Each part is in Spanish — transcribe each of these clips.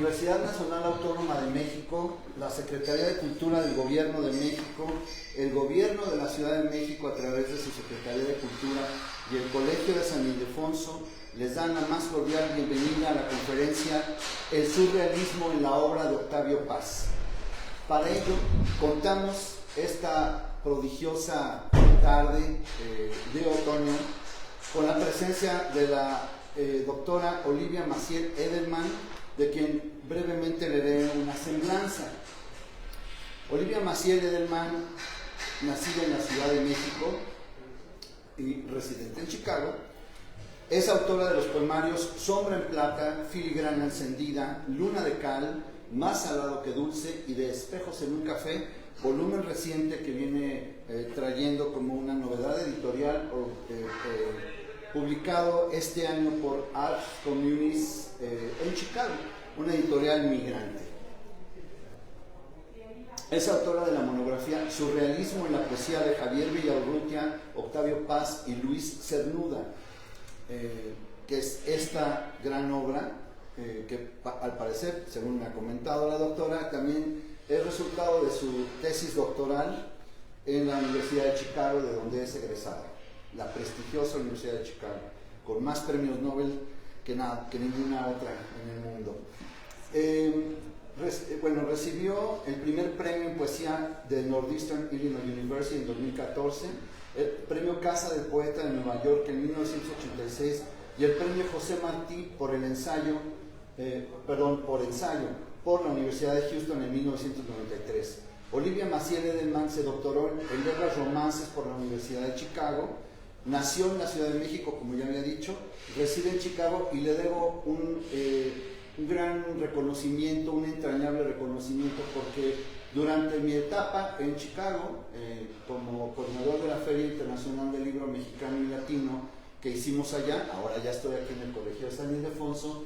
Universidad Nacional Autónoma de México, la Secretaría de Cultura del Gobierno de México, el Gobierno de la Ciudad de México a través de su Secretaría de Cultura y el Colegio de San Ildefonso les dan la más cordial bienvenida a la conferencia El surrealismo en la obra de Octavio Paz. Para ello, contamos esta prodigiosa tarde de otoño con la presencia de la doctora Olivia Maciel Edelman, de quien brevemente le daré una semblanza. Olivia Maciel Edelman, nacida en la Ciudad de México y residente en Chicago, es autora de los poemarios Sombra en Plata, Filigrana Encendida, Luna de Cal, Más Salado que Dulce y de Espejos en un Café, volumen reciente que viene trayendo como una novedad editorial publicado este año por Ars Communis en Chicago, una editorial migrante. Es autora de la monografía Surrealismo en la poesía de Javier Villaurrutia, Octavio Paz y Luis Cernuda, que es esta gran obra que al parecer, según me ha comentado la doctora, también es resultado de su tesis doctoral en la Universidad de Chicago, de donde es egresada, la prestigiosa Universidad de Chicago, con más premios Nobel que ninguna otra en el mundo. Recibió el primer premio en poesía de Northeastern Illinois University en 2014, el premio Casa del Poeta de Nueva York en 1986 y el premio José Martí por ensayo por la Universidad de Houston en 1993. Olivia Maciel Edelman se doctoró en letras romances por la Universidad de Chicago, nació en la Ciudad de México, como ya había dicho, reside en Chicago y le debo un gran reconocimiento, un entrañable reconocimiento, porque durante mi etapa en Chicago, como coordinador de la Feria Internacional del Libro Mexicano y Latino que hicimos allá, ahora ya estoy aquí en el Colegio de San Ildefonso,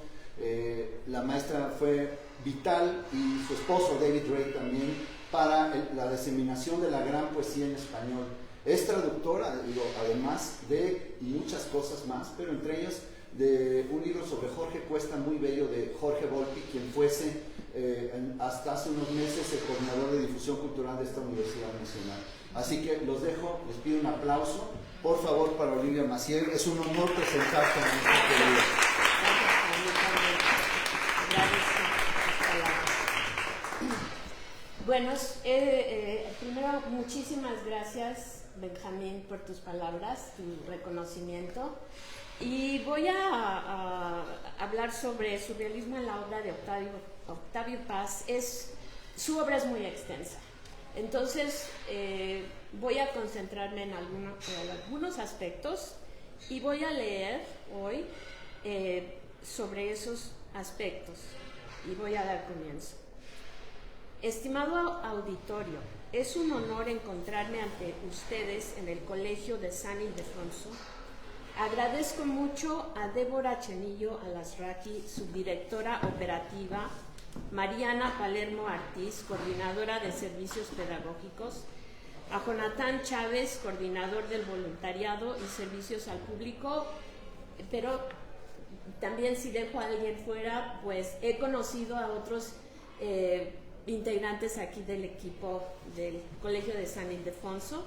la maestra fue vital y su esposo David Ray también para la diseminación de la gran poesía en español. Es traductora, además de muchas cosas más, pero entre ellas de un libro sobre Jorge Cuesta muy bello de Jorge Volpi, quien fuese hasta hace unos meses el coordinador de difusión cultural de esta Universidad Nacional. Así que los dejo, les pido un aplauso, por favor, para Olivia Maciel. Es un honor presentarte en este querido. Bueno, primero muchísimas gracias, Benjamín, por tus palabras, tu reconocimiento. Y voy a hablar sobre surrealismo en la obra de Octavio Paz. Su obra es muy extensa, entonces voy a concentrarme en algunos aspectos y voy a leer hoy sobre esos aspectos y voy a dar comienzo. Estimado auditorio, es un honor encontrarme ante ustedes en el Colegio de San Ildefonso. Agradezco mucho a Débora Chenillo Alasraqui, subdirectora operativa, Mariana Palermo Artiz, coordinadora de servicios pedagógicos, a Jonathan Chávez, coordinador del voluntariado y servicios al público, pero también si dejo a alguien fuera, pues he conocido a otros integrantes aquí del equipo del Colegio de San Ildefonso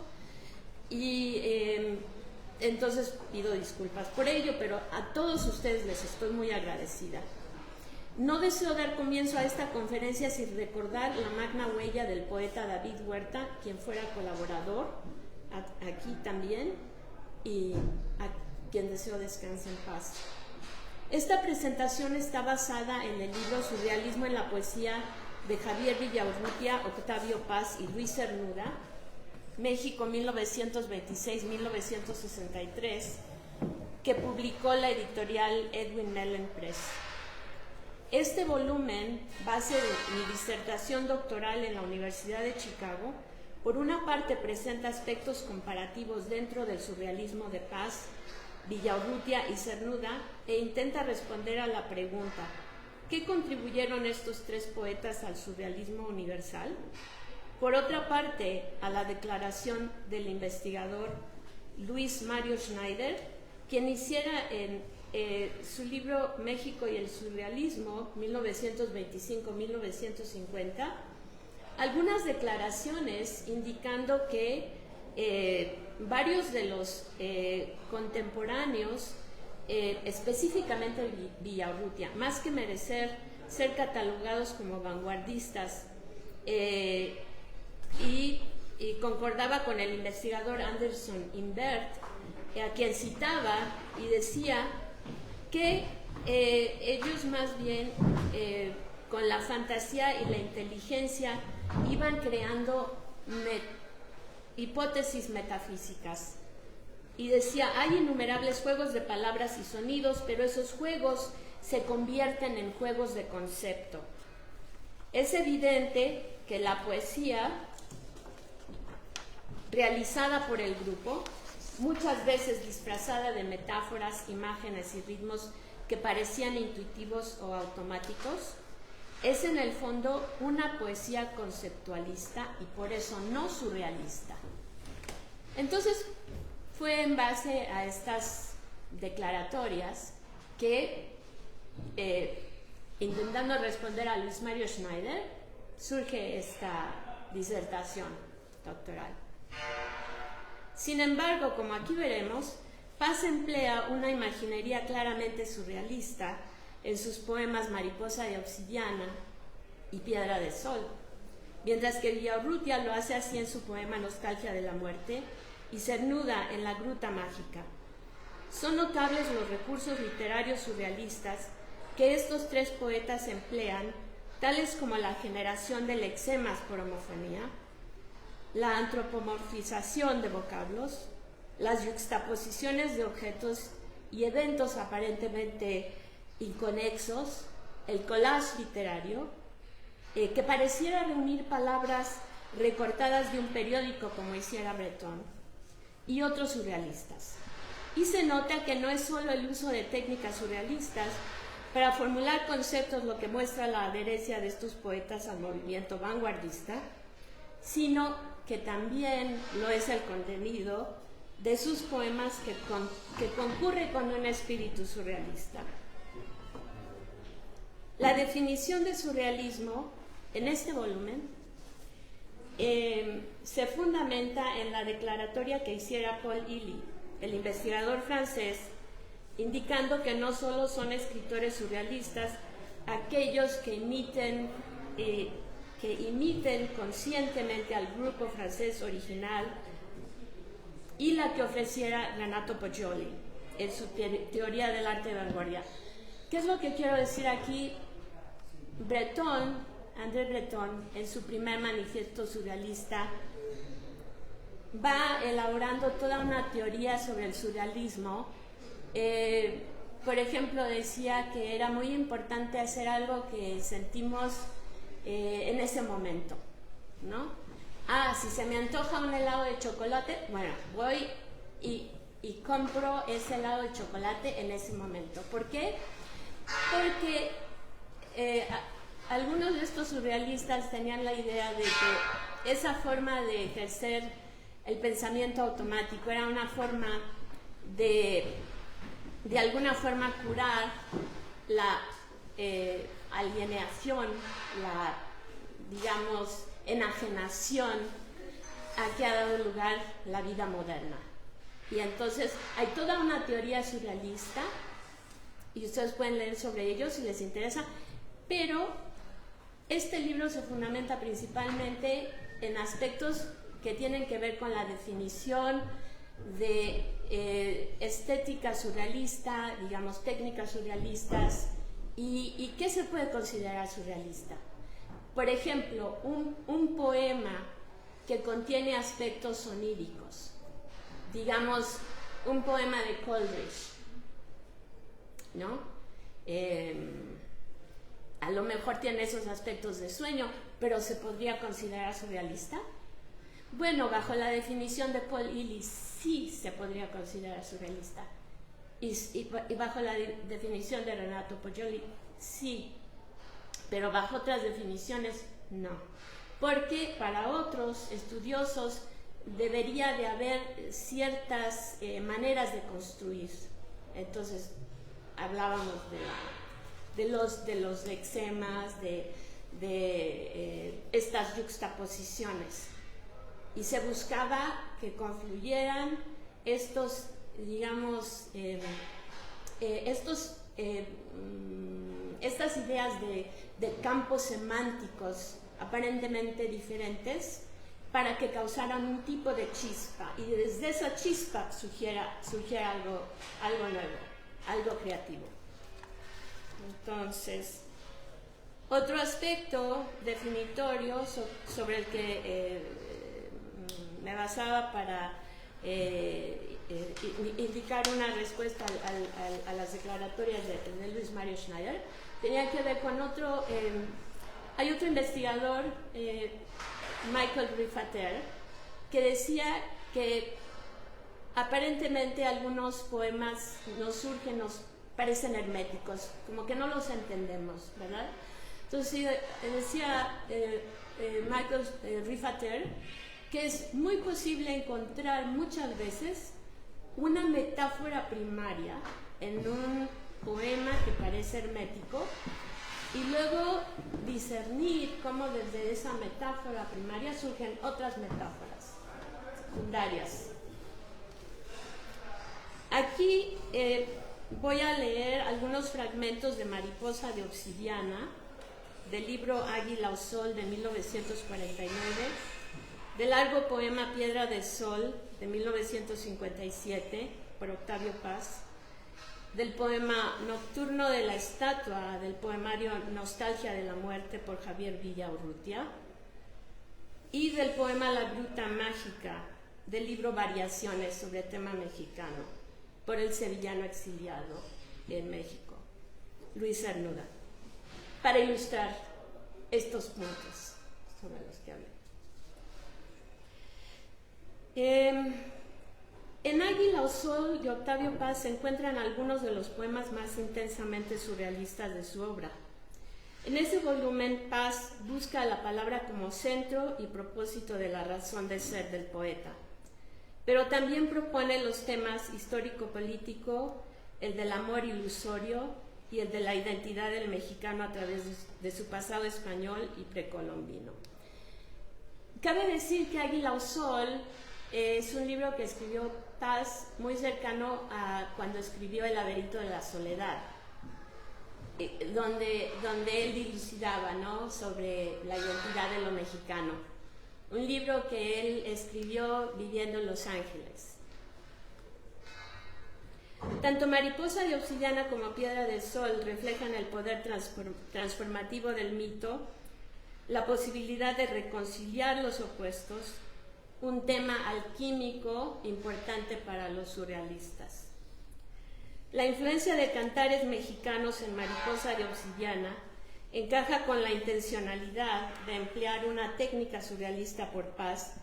y entonces pido disculpas por ello, pero a todos ustedes les estoy muy agradecida. No deseo dar comienzo a esta conferencia sin recordar la magna huella del poeta David Huerta, quien fuera colaborador aquí también y a quien deseo descanse en paz. Esta presentación está basada en el libro Surrealismo en la poesía de Javier Villaurrutia, Octavio Paz y Luis Cernuda, México 1926-1963, que publicó la editorial Edwin Mellen Press. Este volumen, base de mi disertación doctoral en la Universidad de Chicago, por una parte presenta aspectos comparativos dentro del surrealismo de Paz, Villaurrutia y Cernuda e intenta responder a la pregunta: ¿qué contribuyeron estos tres poetas al surrealismo universal? Por otra parte, a la declaración del investigador Luis Mario Schneider, quien iniciara en su libro México y el surrealismo, 1925-1950, algunas declaraciones indicando que varios de los contemporáneos, específicamente Villaurrutia, más que merecer ser catalogados como vanguardistas, y concordaba con el investigador Anderson Imbert, a quien citaba y decía que ellos más bien con la fantasía y la inteligencia iban creando hipótesis metafísicas. Y decía, hay innumerables juegos de palabras y sonidos, pero esos juegos se convierten en juegos de concepto. Es evidente que la poesía realizada por el grupo, muchas veces disfrazada de metáforas, imágenes y ritmos que parecían intuitivos o automáticos, es en el fondo una poesía conceptualista y por eso no surrealista. Entonces, fue en base a estas declaratorias que, intentando responder a Luis Mario Schneider, surge esta disertación doctoral. Sin embargo, como aquí veremos, Paz emplea una imaginería claramente surrealista en sus poemas Mariposa de Obsidiana y Piedra de Sol, mientras que Villaurrutia lo hace así en su poema Nostalgia de la Muerte y Cernuda en La Gruta Mágica. Son notables los recursos literarios surrealistas que estos tres poetas emplean, tales como la generación de lexemas por homofonía, la antropomorfización de vocablos, las yuxtaposiciones de objetos y eventos aparentemente inconexos, el collage literario, que pareciera reunir palabras recortadas de un periódico como hiciera Breton, y otros surrealistas. Y se nota que no es solo el uso de técnicas surrealistas para formular conceptos lo que muestra la adherencia de estos poetas al movimiento vanguardista, sino que también lo es el contenido de sus poemas que concurre con un espíritu surrealista. La definición de surrealismo en este volumen se fundamenta en la declaratoria que hiciera Paul Elie, el investigador francés, indicando que no solo son escritores surrealistas aquellos que imiten conscientemente al grupo francés original y la que ofreciera Renato Poggioli en su teoría del arte de vanguardia. ¿Qué es lo que quiero decir aquí? André Breton, en su primer manifiesto surrealista, va elaborando toda una teoría sobre el surrealismo. Por ejemplo, decía que era muy importante hacer algo que sentimos en ese momento, ¿no? Si se me antoja un helado de chocolate, bueno, voy y compro ese helado de chocolate en ese momento. ¿Por qué? Porque algunos de estos surrealistas tenían la idea de que esa forma de ejercer el pensamiento automático era una forma de alguna forma curar la alienación, la, digamos, enajenación a que ha dado lugar la vida moderna. Y entonces hay toda una teoría surrealista, y ustedes pueden leer sobre ello si les interesa, pero este libro se fundamenta principalmente en aspectos que tienen que ver con la definición de estética surrealista, digamos, técnicas surrealistas, y qué se puede considerar surrealista. Por ejemplo, un poema que contiene aspectos soníricos, digamos, un poema de Coleridge, ¿no? A lo mejor tiene esos aspectos de sueño, pero ¿se podría considerar surrealista? Bueno, bajo la definición de Paul Elie sí se podría considerar surrealista. Y bajo la definición de Renato Poggioli sí, pero bajo otras definiciones no. Porque para otros estudiosos debería de haber ciertas maneras de construir. Entonces, hablábamos de los lexemas, de estas yuxtaposiciones, y se buscaba que confluyeran estos, digamos, estas ideas de campos semánticos aparentemente diferentes para que causaran un tipo de chispa, y desde esa chispa surgiera algo nuevo, algo creativo. Entonces, otro aspecto definitorio sobre el que me basaba para indicar una respuesta a las declaratorias de Luis Mario Schneider tenía que ver con otro, hay otro investigador, Michael Riffater, que decía que aparentemente algunos poemas nos parecen herméticos, como que no los entendemos, ¿verdad? Entonces decía Michael Riffater que es muy posible encontrar muchas veces una metáfora primaria en un poema que parece hermético y luego discernir cómo desde esa metáfora primaria surgen otras metáforas secundarias. Aquí voy a leer algunos fragmentos de Mariposa de Obsidiana, del libro Águila o Sol de 1949, del largo poema Piedra de Sol de 1957 por Octavio Paz, del poema Nocturno de la Estatua del poemario Nostalgia de la Muerte por Javier Villaurrutia, y del poema La Gruta Mágica del libro Variaciones sobre tema mexicano por el sevillano exiliado en México, Luis Cernuda, para ilustrar estos puntos sobre los que hablé. En Águila o Sol de Octavio Paz se encuentran algunos de los poemas más intensamente surrealistas de su obra. En ese volumen, Paz busca la palabra como centro y propósito de la razón de ser del poeta, pero también propone los temas histórico-político, el del amor ilusorio y el de la identidad del mexicano a través de su pasado español y precolombino. Cabe decir que Águila o Sol es un libro que escribió Paz muy cercano a cuando escribió El laberinto de la soledad, donde él dilucidaba, ¿no?, sobre la identidad de lo mexicano. Un libro que él escribió viviendo en Los Ángeles. Tanto Mariposa de Obsidiana como Piedra del Sol reflejan el poder transformativo del mito, la posibilidad de reconciliar los opuestos, un tema alquímico importante para los surrealistas. La influencia de cantares mexicanos en Mariposa de Obsidiana encaja con la intencionalidad de emplear una técnica surrealista por Paz,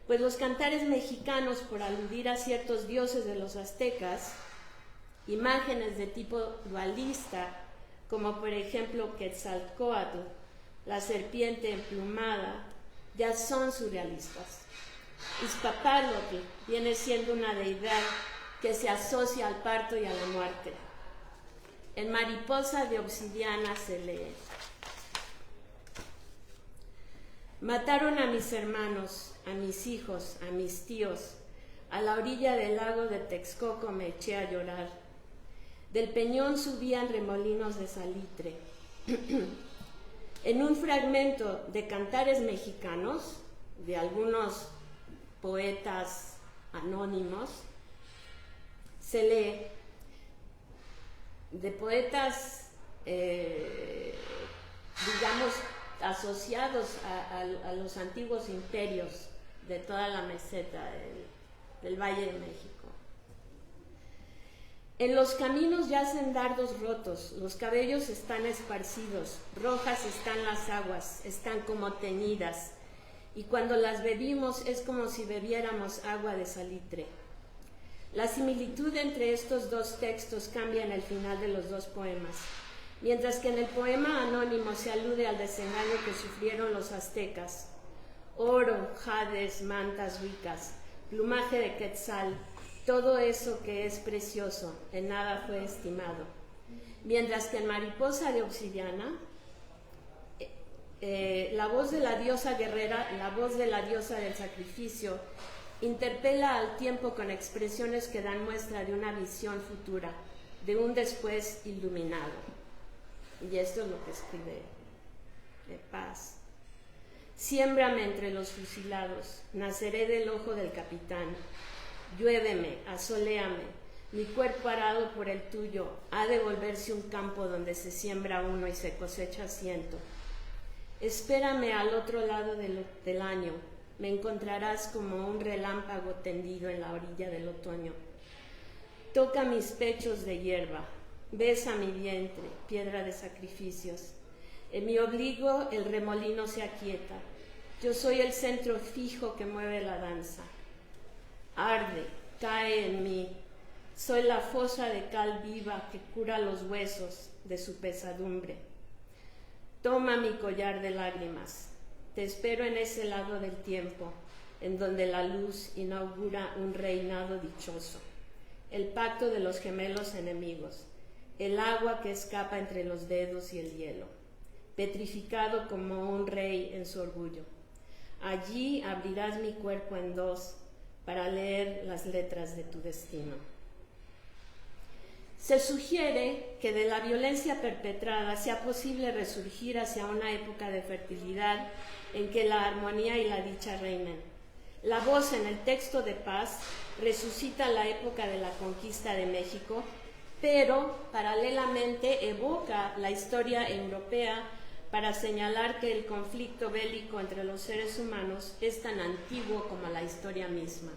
pues los cantares mexicanos, por aludir a ciertos dioses de los aztecas, imágenes de tipo dualista, como por ejemplo Quetzalcóatl, la serpiente emplumada, ya son surrealistas. Izpapálotl viene siendo una deidad que se asocia al parto y a la muerte. En Mariposa de Obsidiana se lee: mataron a mis hermanos, a mis hijos, a mis tíos. A la orilla del lago de Texcoco me eché a llorar. Del peñón subían remolinos de salitre. En un fragmento de Cantares Mexicanos, de algunos poetas anónimos, se lee de poetas, digamos, asociados a los antiguos imperios de toda la meseta del Valle de México. En los caminos yacen dardos rotos, los cabellos están esparcidos, rojas están las aguas, están como teñidas, y cuando las bebimos es como si bebiéramos agua de salitre. La similitud entre estos dos textos cambia en el final de los dos poemas. Mientras que en el poema anónimo se alude al desengaño que sufrieron los aztecas, oro, jades, mantas ricas, plumaje de quetzal, todo eso que es precioso, en nada fue estimado. mientras que en Mariposa de Obsidiana, la voz de la diosa guerrera, la voz de la diosa del sacrificio, interpela al tiempo con expresiones que dan muestra de una visión futura, de un después iluminado. Y esto es lo que escribe Paz. Siémbrame entre los fusilados, naceré del ojo del capitán. Lluéveme, asoléame, mi cuerpo arado por el tuyo ha de volverse un campo donde se siembra uno y se cosecha ciento. Espérame al otro lado del año, me encontrarás como un relámpago tendido en la orilla del otoño. Toca mis pechos de hierba, besa mi vientre, piedra de sacrificios. En mi obligo el remolino se aquieta, yo soy el centro fijo que mueve la danza. Arde, cae en mí, soy la fosa de cal viva que cura los huesos de su pesadumbre. Toma mi collar de lágrimas, te espero en ese lado del tiempo, en donde la luz inaugura un reinado dichoso, el pacto de los gemelos enemigos, el agua que escapa entre los dedos y el hielo, petrificado como un rey en su orgullo. Allí abrirás mi cuerpo en dos para leer las letras de tu destino. Se sugiere que de la violencia perpetrada sea posible resurgir hacia una época de fertilidad en que la armonía y la dicha reinen. La voz en el texto de Paz resucita la época de la conquista de México, pero paralelamente evoca la historia europea para señalar que el conflicto bélico entre los seres humanos es tan antiguo como la historia misma.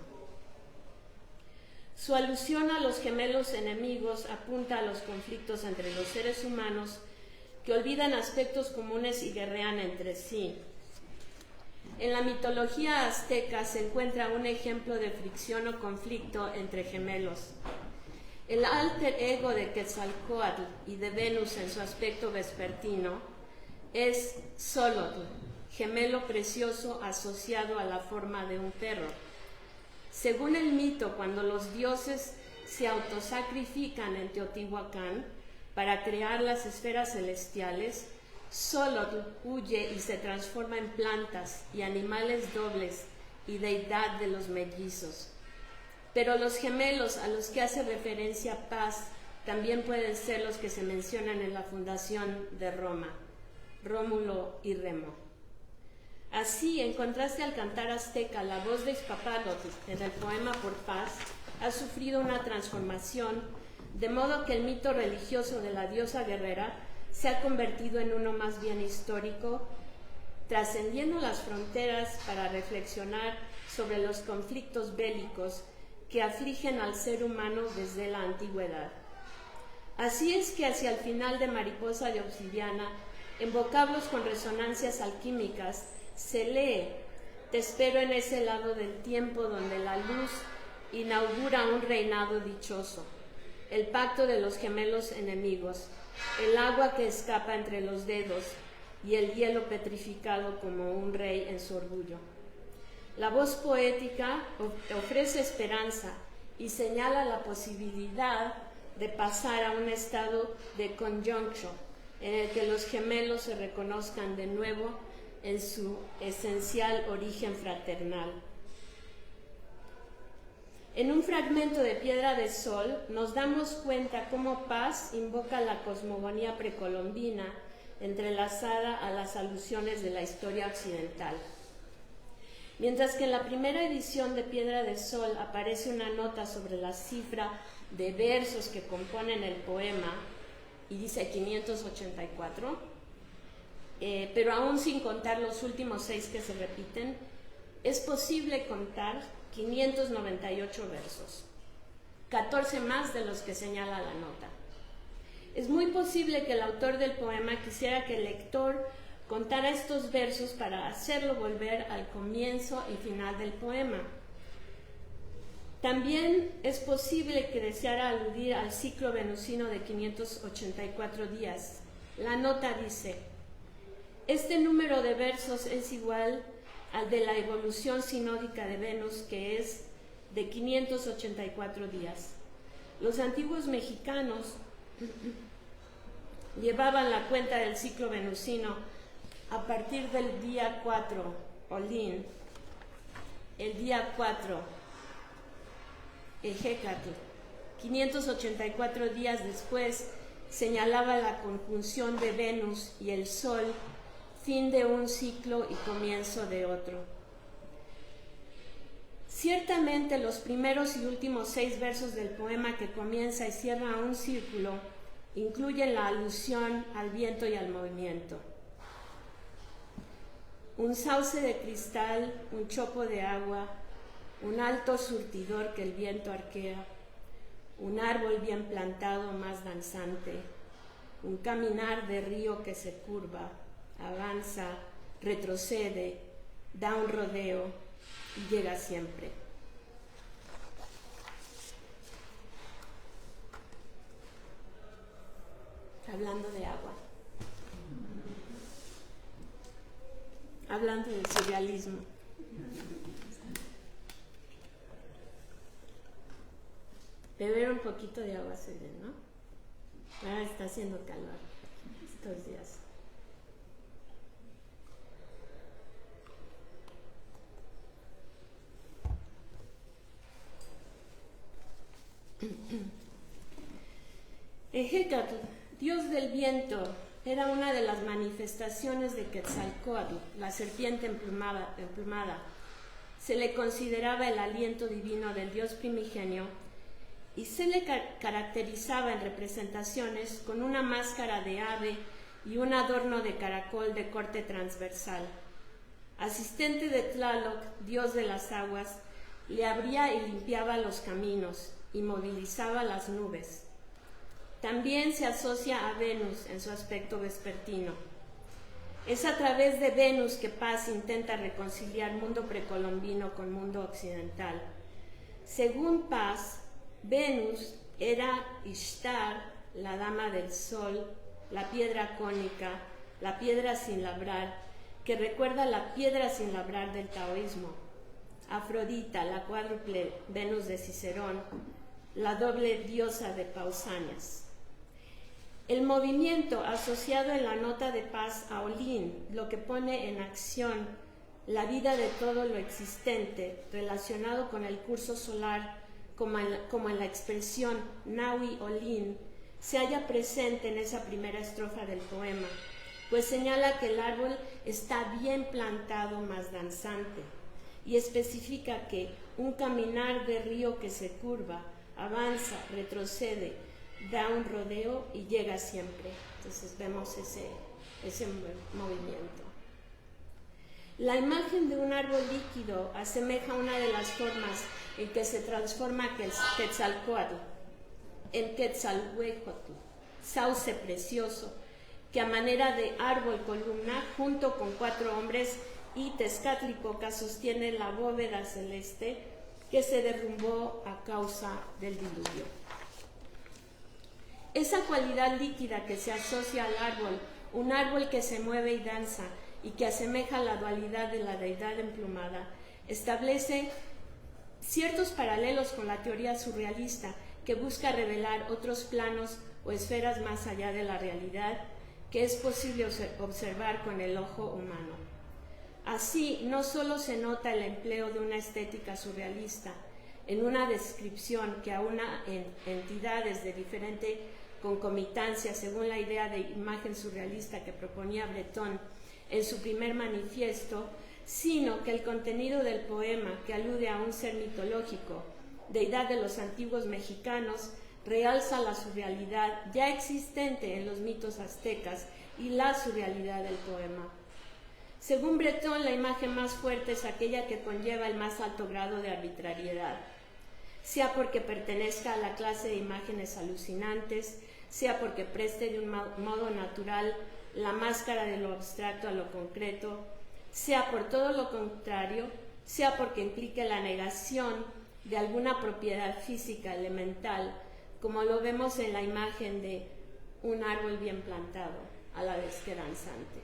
Su alusión a los gemelos enemigos apunta a los conflictos entre los seres humanos que olvidan aspectos comunes y guerrean entre sí. En la mitología azteca se encuentra un ejemplo de fricción o conflicto entre gemelos. El alter ego de Quetzalcóatl y de Venus en su aspecto vespertino es Xolotl, gemelo precioso asociado a la forma de un perro. Según el mito, cuando los dioses se autosacrifican en Teotihuacán para crear las esferas celestiales, Xolotl huye y se transforma en plantas y animales dobles y deidad de los mellizos. Pero los gemelos a los que hace referencia Paz también pueden ser los que se mencionan en la fundación de Roma, Rómulo y Remo. Así, en contraste al cantar azteca, la voz de Iztapalotl en el poema Por Paz ha sufrido una transformación, de modo que el mito religioso de la diosa guerrera se ha convertido en uno más bien histórico, trascendiendo las fronteras para reflexionar sobre los conflictos bélicos que afligen al ser humano desde la antigüedad. Así es que hacia el final de Mariposa de Obsidiana, en vocablos con resonancias alquímicas, se lee: te espero en ese lado del tiempo donde la luz inaugura un reinado dichoso, el pacto de los gemelos enemigos, el agua que escapa entre los dedos y el hielo petrificado como un rey en su orgullo. La voz poética ofrece esperanza y señala la posibilidad de pasar a un estado de conjunction en el que los gemelos se reconozcan de nuevo en su esencial origen fraternal. En un fragmento de Piedra de Sol nos damos cuenta cómo Paz invoca la cosmogonía precolombina entrelazada a las alusiones de la historia occidental. Mientras que en la primera edición de Piedra de Sol aparece una nota sobre la cifra de versos que componen el poema y dice 584, pero aún sin contar los últimos 6 que se repiten, es posible contar 598 versos, 14 más de los que señala la nota. Es muy posible que el autor del poema quisiera que el lector contara estos versos para hacerlo volver al comienzo y final del poema. También es posible que deseara aludir al ciclo venusino de 584 días. La nota dice: este número de versos es igual al de la evolución sinódica de Venus, que es de 584 días. Los antiguos mexicanos llevaban la cuenta del ciclo venusino a partir del día 4, Olin, el día 4, Ejecatl. 584 días después señalaba la conjunción de Venus y el Sol, fin de un ciclo y comienzo de otro. Ciertamente los primeros y últimos 6 versos del poema, que comienza y cierra un círculo, incluyen la alusión al viento y al movimiento. Un sauce de cristal, un chopo de agua, un alto surtidor que el viento arquea, un árbol bien plantado más danzante, un caminar de río que se curva, avanza, retrocede, da un rodeo y llega siempre. Hablando de agua, hablando del surrealismo. Beber un poquito de agua hace bien, ¿no? Ahora está haciendo calor estos días. Ejecatl, dios del viento, era una de las manifestaciones de Quetzalcóatl, la serpiente emplumada. Se le consideraba el aliento divino del dios primigenio y se le caracterizaba en representaciones con una máscara de ave y un adorno de caracol de corte transversal. Asistente de Tlaloc, dios de las aguas, le abría y limpiaba los caminos y movilizaba las nubes. También se asocia a Venus en su aspecto vespertino. Es a través de Venus que Paz intenta reconciliar mundo precolombino con mundo occidental. Según Paz, Venus era Ishtar, la dama del sol, la piedra cónica, la piedra sin labrar, que recuerda la piedra sin labrar del taoísmo. Afrodita, la cuádruple Venus de Cicerón, la doble diosa de Pausanias. El movimiento asociado en la nota de Paz a Olin, lo que pone en acción la vida de todo lo existente relacionado con el curso solar, como en la expresión Nahui Olin, se halla presente en esa primera estrofa del poema, pues señala que el árbol está bien plantado más danzante y especifica que un caminar de río que se curva, avanza, retrocede, da un rodeo y llega siempre. Entonces vemos ese movimiento. La imagen de un árbol líquido asemeja una de las formas en que se transforma Quetzalcóatl en Quetzalhuéhuatl, sauce precioso, que a manera de árbol columna, junto con 4 hombres y Tezcatlipoca, sostiene la bóveda celeste que se derrumbó a causa del diluvio. Esa cualidad líquida que se asocia al árbol, un árbol que se mueve y danza y que asemeja la dualidad de la deidad emplumada, establece ciertos paralelos con la teoría surrealista que busca revelar otros planos o esferas más allá de la realidad que es posible observar con el ojo humano. Así, no solo se nota el empleo de una estética surrealista en una descripción que aúna entidades de diferente concomitancia según la idea de imagen surrealista que proponía Breton en su primer manifiesto, sino que el contenido del poema, que alude a un ser mitológico, deidad de los antiguos mexicanos, realza la surrealidad ya existente en los mitos aztecas y la surrealidad del poema. Según Breton, la imagen más fuerte es aquella que conlleva el más alto grado de arbitrariedad, sea porque pertenezca a la clase de imágenes alucinantes, sea porque preste de un modo natural la máscara de lo abstracto a lo concreto, sea por todo lo contrario, sea porque implique la negación de alguna propiedad física elemental, como lo vemos en la imagen de un árbol bien plantado, a la vez que danzante.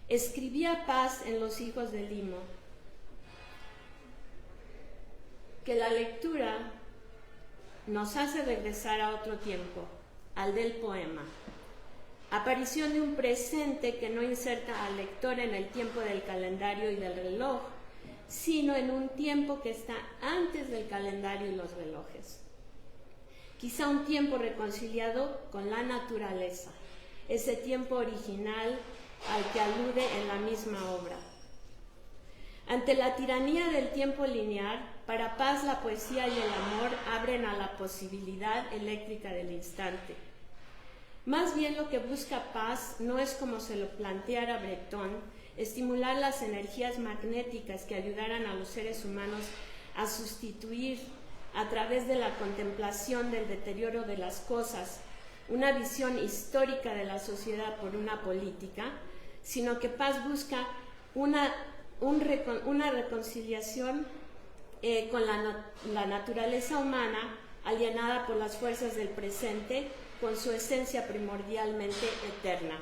Escribía Paz en Los hijos de Limo que la lectura nos hace regresar a otro tiempo, al del poema. Aparición de un presente que no inserta al lector en el tiempo del calendario y del reloj, sino en un tiempo que está antes del calendario y los relojes. Quizá un tiempo reconciliado con la naturaleza, ese tiempo original al que alude en la misma obra. Ante la tiranía del tiempo lineal, para Paz la poesía y el amor abren a la posibilidad eléctrica del instante. Más bien lo que busca Paz no es, como se lo planteara Breton, estimular las energías magnéticas que ayudaran a los seres humanos a sustituir, a través de la contemplación del deterioro de las cosas, una visión histórica de la sociedad por una política, sino que Paz busca una reconciliación con la naturaleza humana alienada por las fuerzas del presente, con su esencia primordialmente eterna.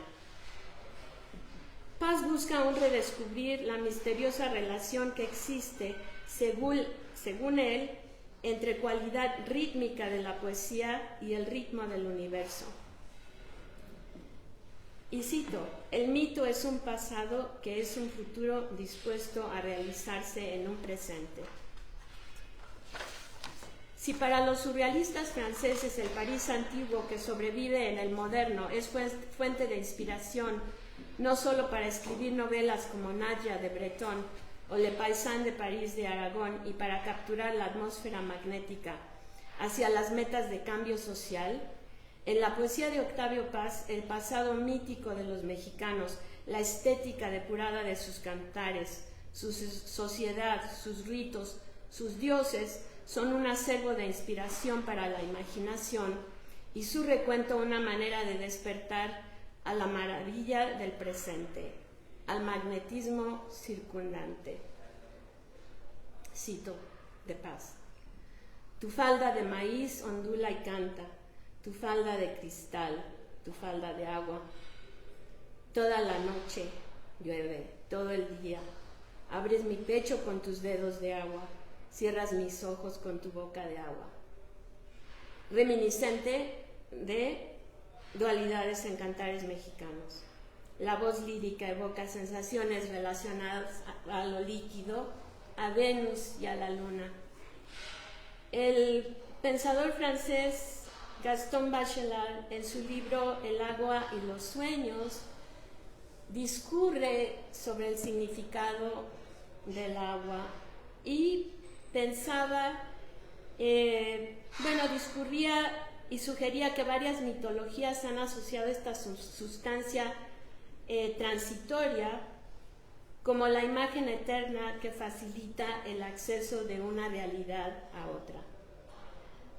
Paz busca aún redescubrir la misteriosa relación que existe, según él, entre cualidad rítmica de la poesía y el ritmo del universo. Y cito, el mito es un pasado que es un futuro dispuesto a realizarse en un presente. Si para los surrealistas franceses el París antiguo que sobrevive en el moderno es fuente de inspiración, no solo para escribir novelas como Nadia de Breton o Le Paysan de París de Aragón y para capturar la atmósfera magnética hacia las metas de cambio social, en la poesía de Octavio Paz, el pasado mítico de los mexicanos, la estética depurada de sus cantares, su sociedad, sus ritos, sus dioses, son un acervo de inspiración para la imaginación y su recuento una manera de despertar a la maravilla del presente, al magnetismo circundante. Cito de Paz. Tu falda de maíz ondula y canta, tu falda de cristal, tu falda de agua. Toda la noche llueve, todo el día. Abres mi pecho con tus dedos de agua, cierras mis ojos con tu boca de agua. Reminiscente de dualidades en cantares mexicanos. La voz lírica evoca sensaciones relacionadas a lo líquido, a Venus y a la luna. El pensador francés Gaston Bachelard, en su libro El agua y los sueños, discurre sobre el significado del agua y pensaba, discurría y sugería que varias mitologías han asociado esta sustancia transitoria como la imagen eterna que facilita el acceso de una realidad a otra.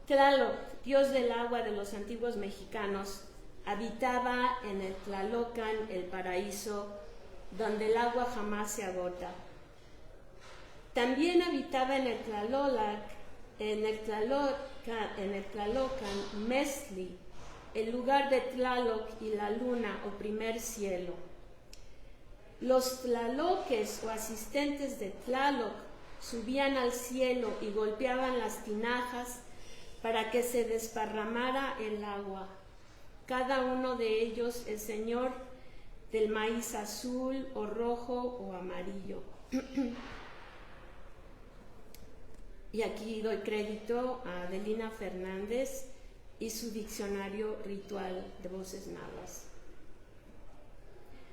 Tlaloc, dios del agua de los antiguos mexicanos, habitaba en el Tlalocan, el paraíso, donde el agua jamás se agota. También habitaba en el Tlalocan Mestli, el lugar de Tlaloc y la luna o primer cielo. Los tlaloques o asistentes de Tlaloc subían al cielo y golpeaban las tinajas para que se desparramara el agua. Cada uno de ellos el señor del maíz azul o rojo o amarillo. Y aquí doy crédito a Adelina Fernández y su diccionario ritual de voces náhuatl.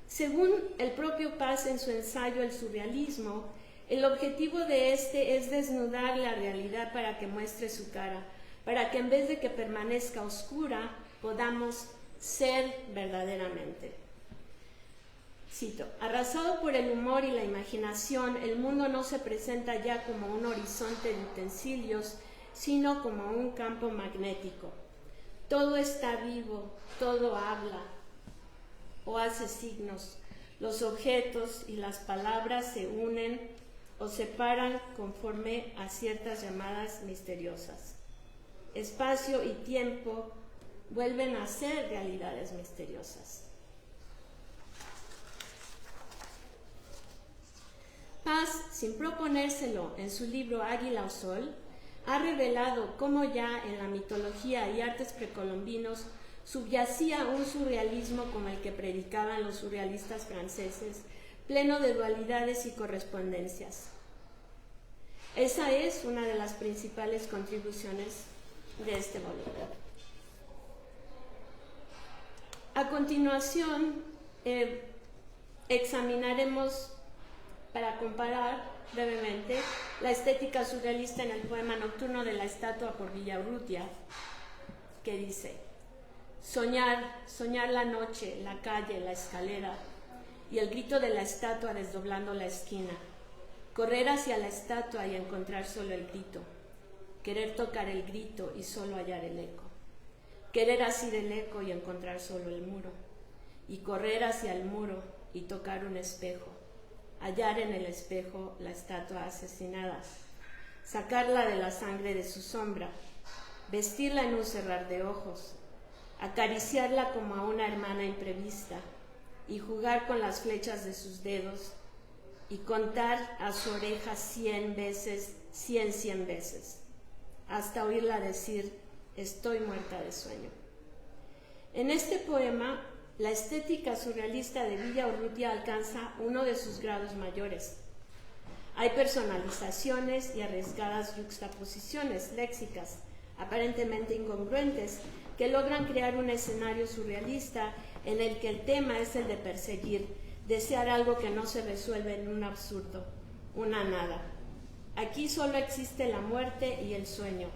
Según el propio Paz en su ensayo El surrealismo, el objetivo de este es desnudar la realidad para que muestre su cara, para que en vez de que permanezca oscura, podamos ser verdaderamente. Cito, arrasado por el humor y la imaginación, el mundo no se presenta ya como un horizonte de utensilios, sino como un campo magnético. Todo está vivo, todo habla o hace signos. Los objetos y las palabras se unen o separan conforme a ciertas llamadas misteriosas. Espacio y tiempo vuelven a ser realidades misteriosas. Paz, sin proponérselo en su libro Águila o Sol, ha revelado cómo ya en la mitología y artes precolombinos subyacía un surrealismo como el que predicaban los surrealistas franceses, pleno de dualidades y correspondencias. Esa es una de las principales contribuciones de este volumen. A continuación, examinaremos, para comparar brevemente, la estética surrealista en el poema Nocturno de la estatua por Villaurrutia, que dice: soñar, soñar la noche, la calle, la escalera, y el grito de la estatua desdoblando la esquina. Correr hacia la estatua y encontrar solo el grito. Querer tocar el grito y solo hallar el eco. Querer asir el eco y encontrar solo el muro. Y correr hacia el muro y tocar un espejo. Hallar en el espejo la estatua asesinada. Sacarla de la sangre de su sombra. Vestirla en un cerrar de ojos. Acariciarla como a una hermana imprevista. Y jugar con las flechas de sus dedos. Y contar a su oreja 100 veces, 100 veces, hasta oírla decir: estoy muerta de sueño. En este poema, la estética surrealista de Villaurrutia alcanza uno de sus grados mayores. Hay personalizaciones y arriesgadas yuxtaposiciones léxicas, aparentemente incongruentes, que logran crear un escenario surrealista en el que el tema es el de perseguir, desear algo que no se resuelve en un absurdo, una nada. Aquí solo existe la muerte y el sueño.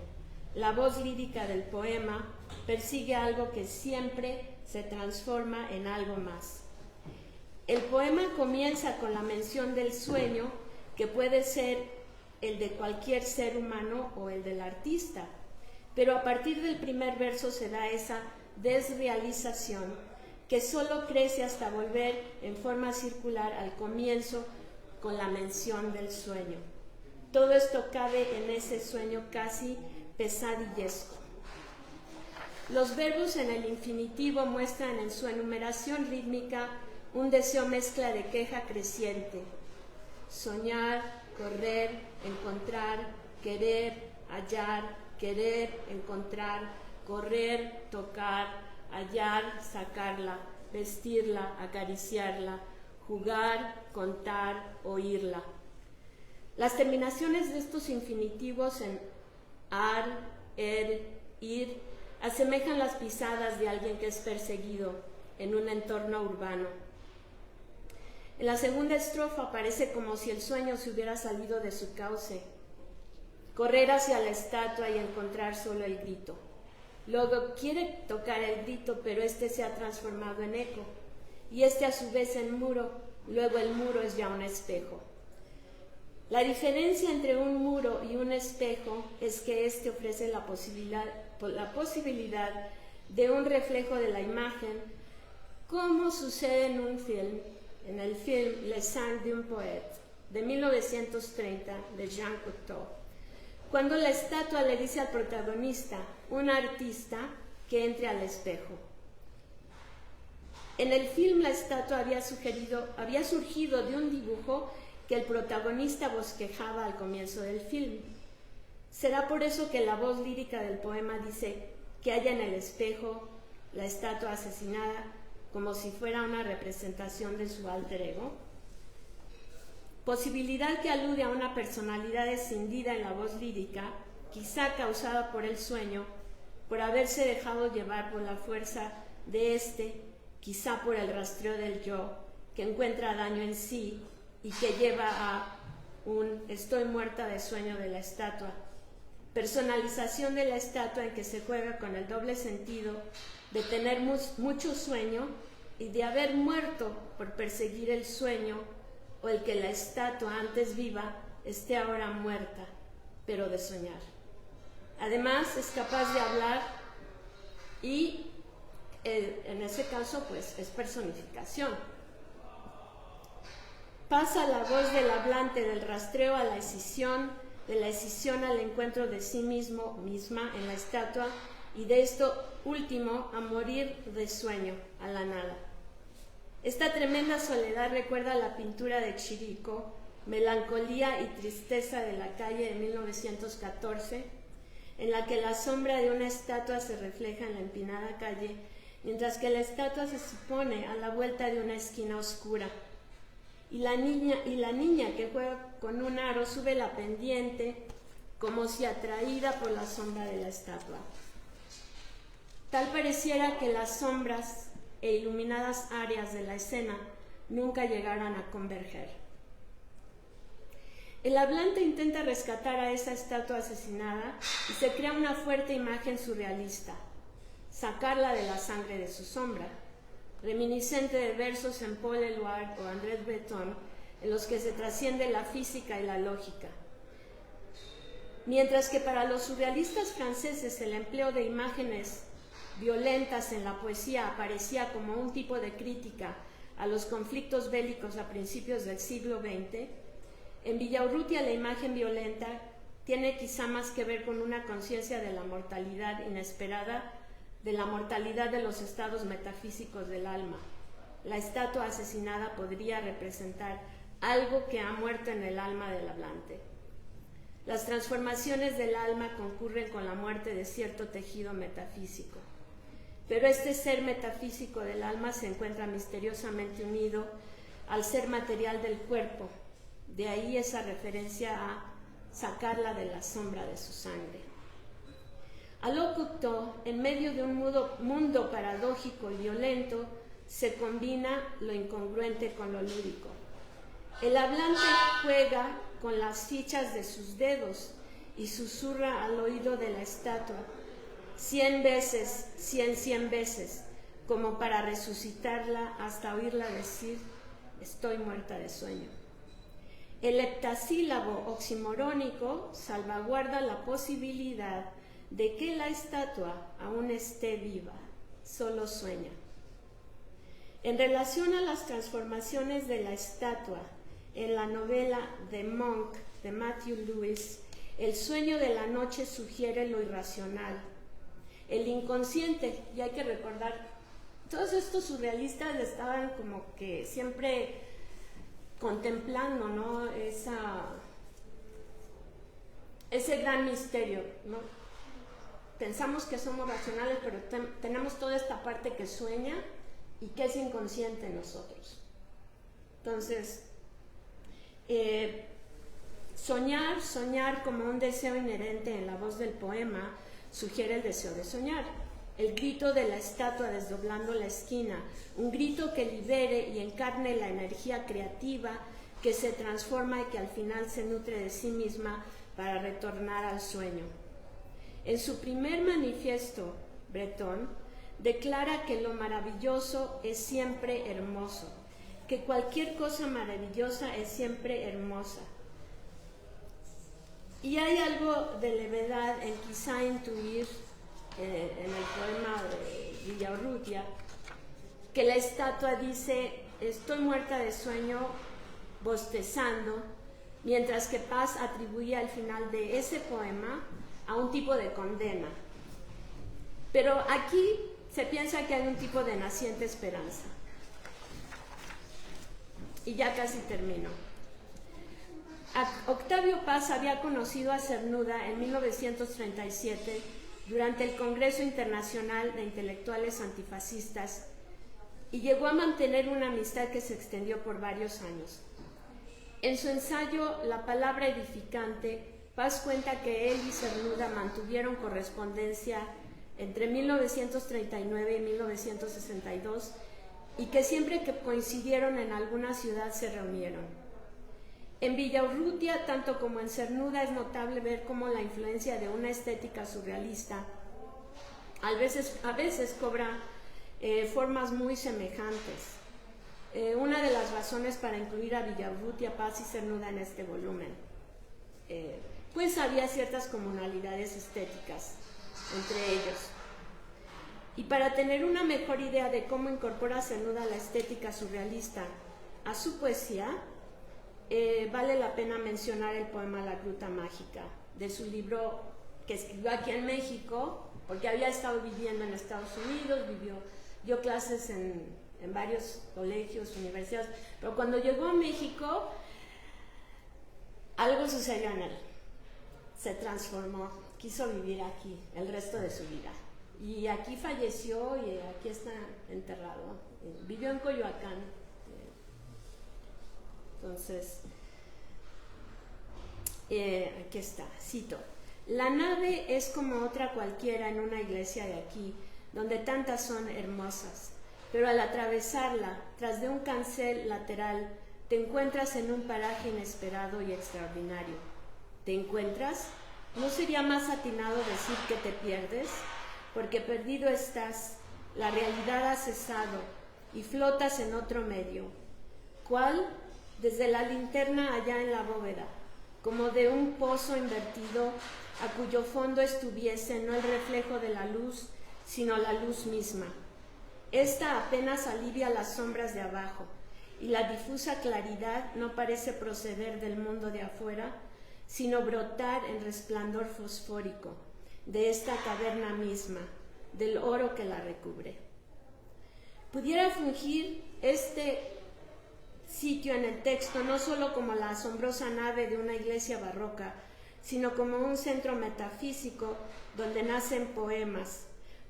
La voz lírica del poema persigue algo que siempre se transforma en algo más. El poema comienza con la mención del sueño, que puede ser el de cualquier ser humano o el del artista, pero a partir del primer verso se da esa desrealización que solo crece hasta volver en forma circular al comienzo con la mención del sueño. Todo esto cabe en ese sueño casi pesadillesco. Los verbos en el infinitivo muestran en su enumeración rítmica un deseo mezcla de queja creciente. Soñar, correr, encontrar, querer, hallar, querer, encontrar, correr, tocar, hallar, sacarla, vestirla, acariciarla, jugar, contar, oírla. Las terminaciones de estos infinitivos en ar, ir, asemejan las pisadas de alguien que es perseguido en un entorno urbano. En la segunda estrofa parece como si el sueño se hubiera salido de su cauce. Correr hacia la estatua y encontrar solo el grito. Luego quiere tocar el grito, pero este se ha transformado en eco, y este a su vez en muro, luego el muro es ya un espejo. La diferencia entre un muro y un espejo es que este ofrece la posibilidad de un reflejo de la imagen, como sucede en un film, en el film Le Sang d'un Poète, de 1930, de Jean Cocteau, cuando la estatua le dice al protagonista, un artista, que entre al espejo. En el film la estatua había surgido de un dibujo que el protagonista bosquejaba al comienzo del film. Será por eso que la voz lírica del poema dice que halla en el espejo la estatua asesinada como si fuera una representación de su alter ego. Posibilidad que alude a una personalidad escindida en la voz lírica, quizá causada por el sueño, por haberse dejado llevar por la fuerza de este, quizá por el rastreo del yo, que encuentra daño en sí y que lleva a un estoy muerta de sueño de la estatua. Personalización de la estatua en que se juega con el doble sentido de tener mucho sueño y de haber muerto por perseguir el sueño, o el que la estatua antes viva esté ahora muerta, pero de soñar. Además es capaz de hablar y en ese caso pues es personificación. Pasa la voz del hablante del rastreo a la escisión, de la escisión al encuentro de sí misma en la estatua, y de esto último a morir de sueño, a la nada. Esta tremenda soledad recuerda la pintura de Chirico, Melancolía y tristeza de la calle de 1914, en la que la sombra de una estatua se refleja en la empinada calle mientras que la estatua se supone a la vuelta de una esquina oscura. Y la niña que juega con un aro sube la pendiente como si atraída por la sombra de la estatua. Tal pareciera que las sombras e iluminadas áreas de la escena nunca llegaran a converger. El hablante intenta rescatar a esa estatua asesinada y se crea una fuerte imagen surrealista, sacarla de la sangre de su sombra, reminiscente de versos en Paul Éluard o André Breton, en los que se trasciende la física y la lógica. Mientras que para los surrealistas franceses el empleo de imágenes violentas en la poesía aparecía como un tipo de crítica a los conflictos bélicos a principios del siglo XX, en Villaurrutia la imagen violenta tiene quizá más que ver con una conciencia de la mortalidad inesperada, de la mortalidad de los estados metafísicos del alma. La estatua asesinada podría representar algo que ha muerto en el alma del hablante. Las transformaciones del alma concurren con la muerte de cierto tejido metafísico, pero este ser metafísico del alma se encuentra misteriosamente unido al ser material del cuerpo. De ahí esa referencia a sacarla de la sombra de su sangre. A lo Cocteau, en medio de un mundo paradójico y violento, se combina lo incongruente con lo lúdico. El hablante juega con las fichas de sus dedos y susurra al oído de la estatua 100 veces, 100 veces, como para resucitarla hasta oírla decir: estoy muerta de sueño. El heptasílabo oximorónico salvaguarda la posibilidad de que la estatua aún esté viva, solo sueña. En relación a las transformaciones de la estatua en la novela The Monk de Matthew Lewis, el sueño de la noche sugiere lo irracional, el inconsciente. Y hay que recordar, todos estos surrealistas estaban como que siempre contemplando, ¿no?, ese gran misterio, ¿no? Pensamos que somos racionales, pero tenemos toda esta parte que sueña y que es inconsciente en nosotros. Entonces, soñar como un deseo inherente en la voz del poema sugiere el deseo de soñar. El grito de la estatua desdoblando la esquina, un grito que libere y encarne la energía creativa que se transforma y que al final se nutre de sí misma para retornar al sueño. En su primer manifiesto, Breton declara que lo maravilloso es siempre hermoso, que cualquier cosa maravillosa es siempre hermosa. Y hay algo de levedad en quizá intuir en el poema de Villaurrutia, que la estatua dice: estoy muerta de sueño, bostezando, mientras que Paz atribuye al final de ese poema a un tipo de condena. Pero aquí se piensa que hay un tipo de naciente esperanza. Y ya casi termino. Octavio Paz había conocido a Cernuda en 1937 durante el Congreso Internacional de Intelectuales Antifascistas y llegó a mantener una amistad que se extendió por varios años. En su ensayo La palabra edificante, Paz cuenta que él y Cernuda mantuvieron correspondencia entre 1939 y 1962 y que siempre que coincidieron en alguna ciudad se reunieron. En Villaurrutia, tanto como en Cernuda, es notable ver cómo la influencia de una estética surrealista a veces cobra formas muy semejantes. Una de las razones para incluir a Villaurrutia, Paz y Cernuda en este volumen, pues había ciertas comunalidades estéticas entre ellos. Y para tener una mejor idea de cómo incorpora Cernuda la estética surrealista a su poesía, vale la pena mencionar el poema La Gruta Mágica, de su libro que escribió aquí en México, porque había estado viviendo en Estados Unidos, dio clases en varios colegios, universidades, pero cuando llegó a México, algo sucedió en él, se transformó, quiso vivir aquí el resto de su vida. y aquí falleció y aquí está enterrado. Vivió en Coyoacán. Entonces, aquí está, cito: la nave es como otra cualquiera en una iglesia de aquí, donde tantas son hermosas, pero al atravesarla, tras de un cancel lateral, te encuentras en un paraje inesperado y extraordinario. ¿Te encuentras? ¿No sería más atinado decir que te pierdes? Porque perdido estás, la realidad ha cesado y flotas en otro medio. ¿Cuál? Desde la linterna allá en la bóveda, como de un pozo invertido a cuyo fondo estuviese no el reflejo de la luz, sino la luz misma. Esta apenas alivia las sombras de abajo, y la difusa claridad no parece proceder del mundo de afuera, sino brotar en resplandor fosfórico de esta caverna misma, del oro que la recubre. Pudiera fungir este sitio en el texto no solo como la asombrosa nave de una iglesia barroca, sino como un centro metafísico donde nacen poemas,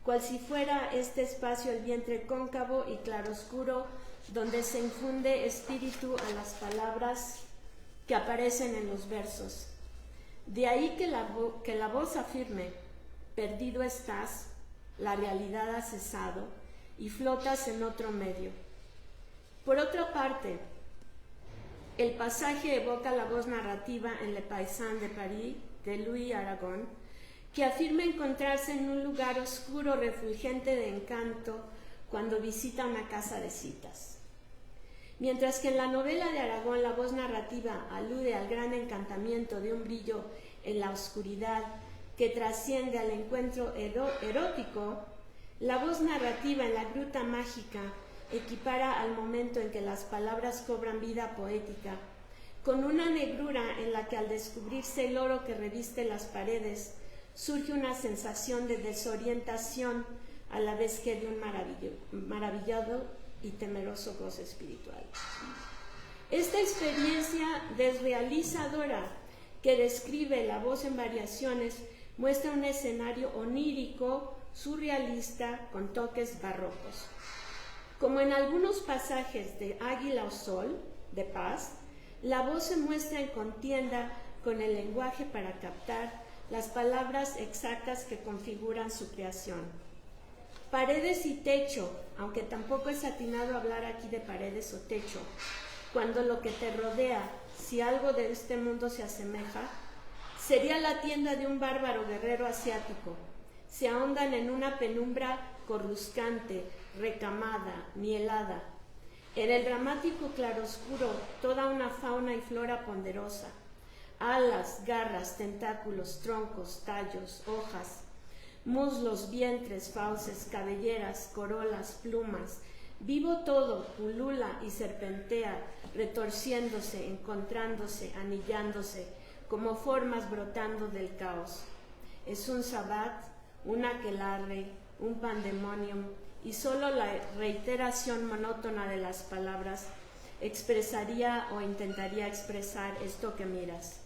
cual si fuera este espacio el vientre cóncavo y claroscuro donde se infunde espíritu a las palabras que aparecen en los versos. De ahí que la voz afirme: perdido estás, la realidad ha cesado y flotas en otro medio. Por otra parte, el pasaje evoca la voz narrativa en Le Paysan de París de Louis Aragon, que afirma encontrarse en un lugar oscuro refulgente de encanto cuando visita una casa de citas. Mientras que en la novela de Aragón la voz narrativa alude al gran encantamiento de un brillo en la oscuridad que trasciende al encuentro erótico, la voz narrativa en La Gruta Mágica equipara al momento en que las palabras cobran vida poética, con una negrura en la que al descubrirse el oro que reviste las paredes, surge una sensación de desorientación a la vez que de un maravillado y temeroso gozo espiritual. Esta experiencia desrealizadora que describe la voz en variaciones muestra un escenario onírico, surrealista, con toques barrocos. Como en algunos pasajes de Águila o Sol, de Paz, la voz se muestra en contienda con el lenguaje para captar las palabras exactas que configuran su creación. Paredes y techo, aunque tampoco es atinado hablar aquí de paredes o techo, cuando lo que te rodea, si algo de este mundo se asemeja, sería la tienda de un bárbaro guerrero asiático. Se ahondan en una penumbra coruscante, recamada, mielada. En el dramático claroscuro, toda una fauna y flora ponderosa. Alas, garras, tentáculos, troncos, tallos, hojas, muslos, vientres, fauces, cabelleras, corolas, plumas. Vivo todo, pulula y serpentea, retorciéndose, encontrándose, anillándose, como formas brotando del caos. Es un sabbat, un aquelarre, un pandemonium, y solo la reiteración monótona de las palabras expresaría o intentaría expresar esto que miras.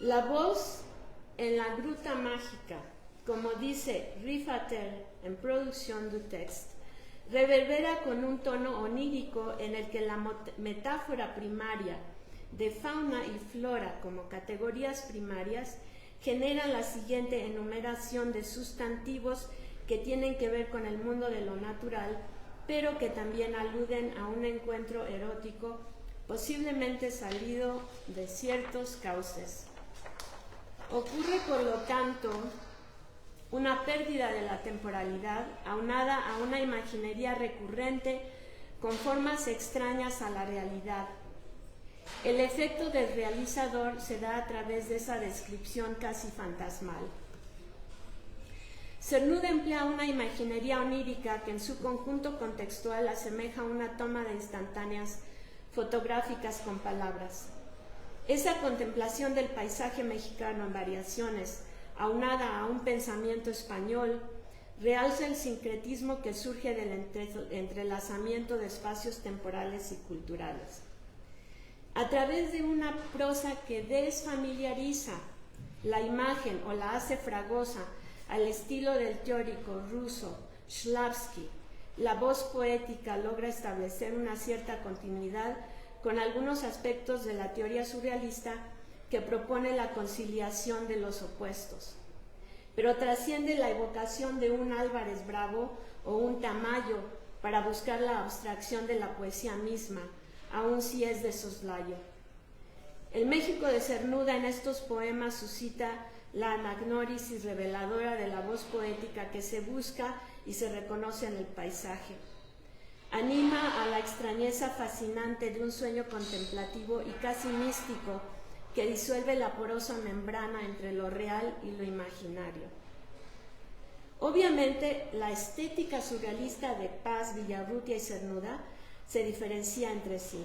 La voz en La Gruta Mágica, como dice Rifater en Producción du Texte, reverbera con un tono onírico en el que la metáfora primaria de fauna y flora como categorías primarias genera la siguiente enumeración de sustantivos que tienen que ver con el mundo de lo natural, pero que también aluden a un encuentro erótico posiblemente salido de ciertos cauces. Ocurre, por lo tanto, una pérdida de la temporalidad aunada a una imaginería recurrente con formas extrañas a la realidad. El efecto del realizador se da a través de esa descripción casi fantasmal. Cernuda emplea una imaginería onírica que en su conjunto contextual asemeja a una toma de instantáneas fotográficas con palabras. Esa contemplación del paisaje mexicano en variaciones, aunada a un pensamiento español, realza el sincretismo que surge del entrelazamiento de espacios temporales y culturales. A través de una prosa que desfamiliariza la imagen o la hace fragosa al estilo del teórico ruso Shklovsky, la voz poética logra establecer una cierta continuidad con algunos aspectos de la teoría surrealista que propone la conciliación de los opuestos, pero trasciende la evocación de un Álvarez Bravo o un Tamayo para buscar la abstracción de la poesía misma, aun si es de soslayo. El México de Cernuda en estos poemas suscita la anagnórisis reveladora de la voz poética que se busca y se reconoce en el paisaje. Anima a la extrañeza fascinante de un sueño contemplativo y casi místico que disuelve la porosa membrana entre lo real y lo imaginario. Obviamente, la estética surrealista de Paz, Villarrutia y Cernuda se diferencia entre sí.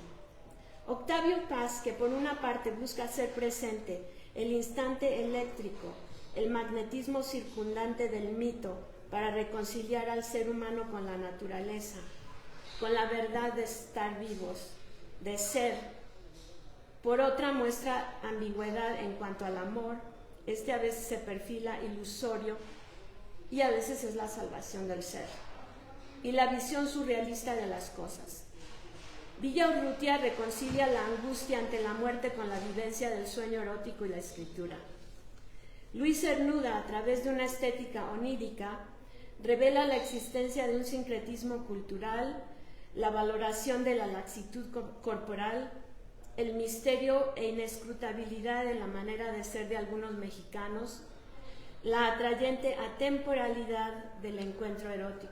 Octavio Paz, que por una parte busca hacer presente el instante eléctrico, el magnetismo circundante del mito para reconciliar al ser humano con la naturaleza, con la verdad de estar vivos, de ser. Por otra, muestra ambigüedad en cuanto al amor. Este a veces se perfila ilusorio y a veces es la salvación del ser. Y la visión surrealista de las cosas. Villaurrutia reconcilia la angustia ante la muerte con la vivencia del sueño erótico y la escritura. Luis Cernuda, a través de una estética onírica, revela la existencia de un sincretismo cultural, la valoración de la laxitud corporal, el misterio e inescrutabilidad de la manera de ser de algunos mexicanos, la atrayente atemporalidad del encuentro erótico.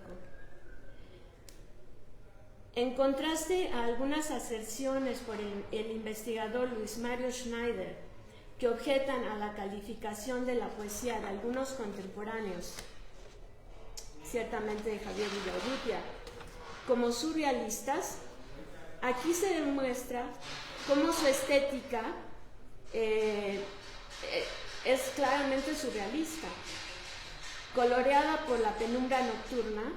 En contraste a algunas aserciones por el investigador Luis Mario Schneider, que objetan a la calificación de la poesía de algunos contemporáneos, ciertamente de Javier Villaurrutia, como surrealistas, aquí se demuestra cómo su estética es claramente surrealista, coloreada por la penumbra nocturna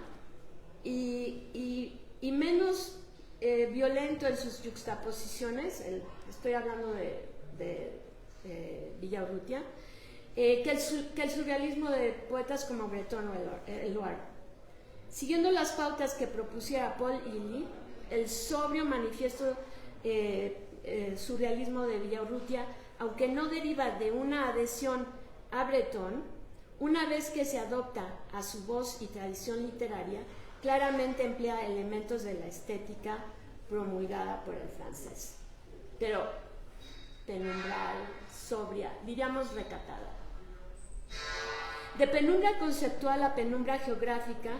y menos violento en sus yuxtaposiciones, estoy hablando de Villaurrutia, que el surrealismo de poetas como Breton o Éluard. Siguiendo las pautas que propusiera Paul Elie, el sobrio manifiesto surrealismo de Villaurrutia, aunque no deriva de una adhesión a Breton, una vez que se adopta a su voz y tradición literaria, claramente emplea elementos de la estética promulgada por el francés, pero penumbral, sobria, diríamos recatada. De penumbra conceptual a penumbra geográfica,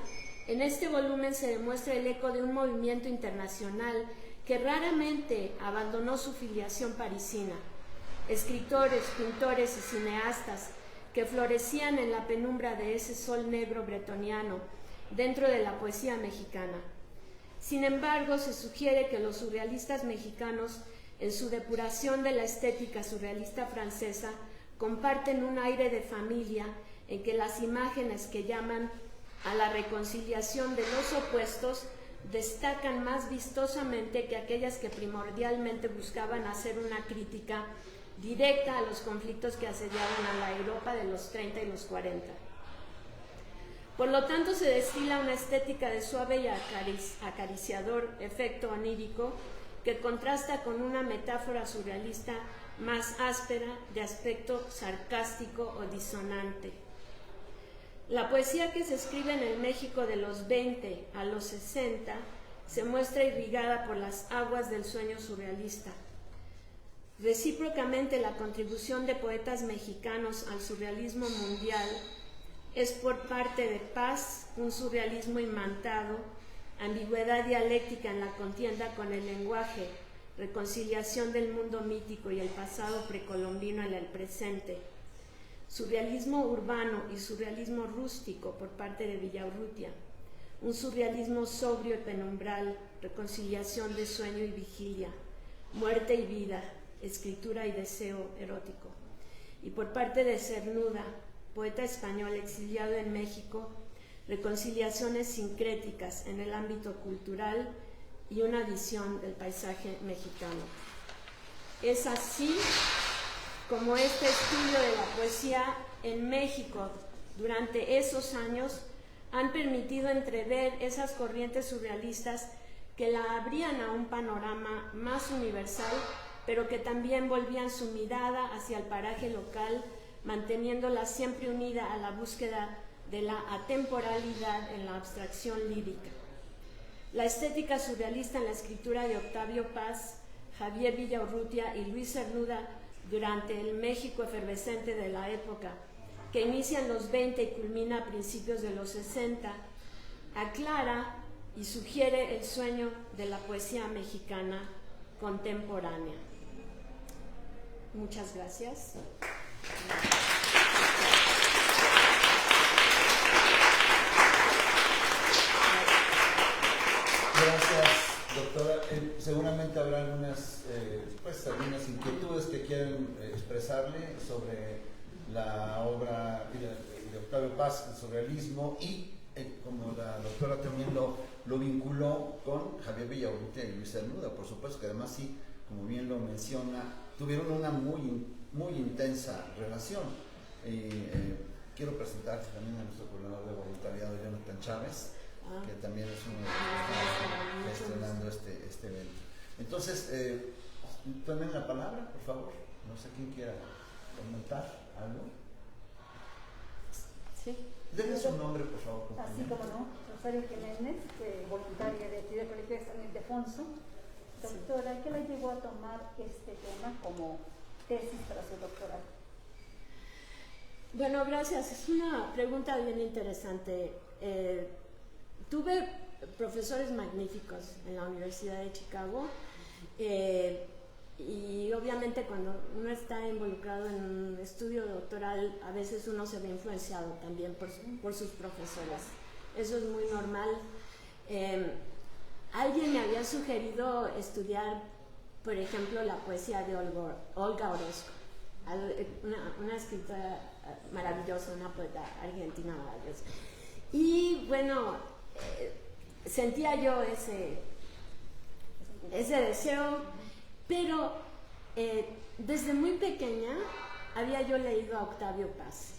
en este volumen se demuestra el eco de un movimiento internacional que raramente abandonó su filiación parisina. Escritores, pintores y cineastas que florecían en la penumbra de ese sol negro bretoniano dentro de la poesía mexicana. Sin embargo, se sugiere que los surrealistas mexicanos, en su depuración de la estética surrealista francesa, comparten un aire de familia en que las imágenes que llaman a la reconciliación de los opuestos destacan más vistosamente que aquellas que primordialmente buscaban hacer una crítica directa a los conflictos que asediaban a la Europa de los 30 y los 40. Por lo tanto, se destila una estética de suave y acariciador efecto onírico que contrasta con una metáfora surrealista más áspera, de aspecto sarcástico o disonante. La poesía que se escribe en el México de los 20 a los 60 se muestra irrigada por las aguas del sueño surrealista. Recíprocamente, la contribución de poetas mexicanos al surrealismo mundial es por parte de Paz un surrealismo imantado, ambigüedad dialéctica en la contienda con el lenguaje, reconciliación del mundo mítico y el pasado precolombino en el presente, surrealismo urbano y surrealismo rústico por parte de Villaurrutia, un surrealismo sobrio y penumbral, reconciliación de sueño y vigilia, muerte y vida, escritura y deseo erótico, y por parte de Cernuda, poeta español exiliado en México, reconciliaciones sincréticas en el ámbito cultural y una visión del paisaje mexicano. Es así como este estudio de la poesía en México durante esos años han permitido entrever esas corrientes surrealistas que la abrían a un panorama más universal, pero que también volvían su mirada hacia el paraje local, manteniéndola siempre unida a la búsqueda de la atemporalidad en la abstracción lírica. La estética surrealista en la escritura de Octavio Paz, Javier Villaurrutia y Luis Cernuda durante el México efervescente de la época, que inicia en los 20 y culmina a principios de los 60, aclara y sugiere el sueño de la poesía mexicana contemporánea. Muchas gracias. Gracias, doctora. Seguramente habrá algunas inquietudes que quieren expresarle sobre la obra de Octavio Paz, el surrealismo, y como la doctora también lo vinculó con Javier Villaurrutia y Luis Cernuda, por supuesto, que además sí, como bien lo menciona, tuvieron una muy intensa relación. Quiero presentar también a nuestro coordinador de voluntariado, Jonathan Chávez, que también es uno de los que está gestionando este evento. Entonces, tomen la palabra, por favor. No sé quién quiera comentar algo. Sí. Denle su nombre, por favor. Así como no, Rosario Jiménez, voluntaria de aquí del Colegio de San Ildefonso. Doctora, ¿qué la llevó a tomar este tema como tesis para su doctorado? Bueno, gracias. Es una pregunta bien interesante. Tuve profesores magníficos en la Universidad de Chicago y obviamente cuando uno está involucrado en un estudio doctoral, a veces uno se ve influenciado también por sus profesores. Eso es muy normal. Alguien me había sugerido estudiar, por ejemplo, la poesía de Olga Orozco, una escritora maravillosa, una poeta argentina maravillosa. Y bueno, sentía yo ese deseo, pero desde muy pequeña había yo leído a Octavio Paz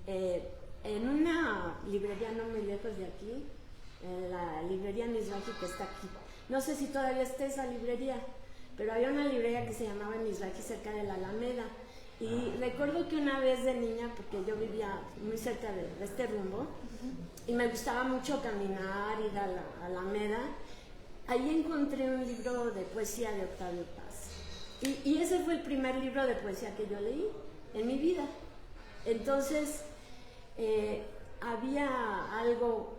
en una librería no muy lejos de aquí, la librería Mizrahi, que está aquí. No sé si todavía está esa librería, pero había una librería que se llamaba Mizrahi cerca de la Alameda. Y recuerdo que una vez de niña, porque yo vivía muy cerca de este rumbo, y me gustaba mucho caminar, ir a la Alameda, ahí encontré un libro de poesía de Octavio Paz. Y ese fue el primer libro de poesía que yo leí en mi vida. Entonces, había algo,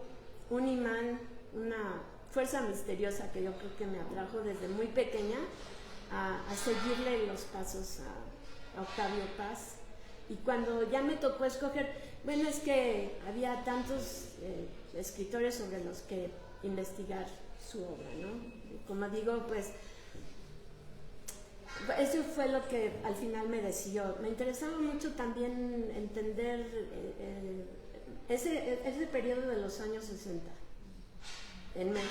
un imán, una fuerza misteriosa que yo creo que me atrajo desde muy pequeña a seguirle los pasos a Octavio Paz. Y cuando ya me tocó escoger, bueno, es que había tantos escritores sobre los que investigar su obra, ¿no? Como digo, pues eso fue lo que al final me decidió. Me interesaba mucho también entender ese periodo de los años 60 en México.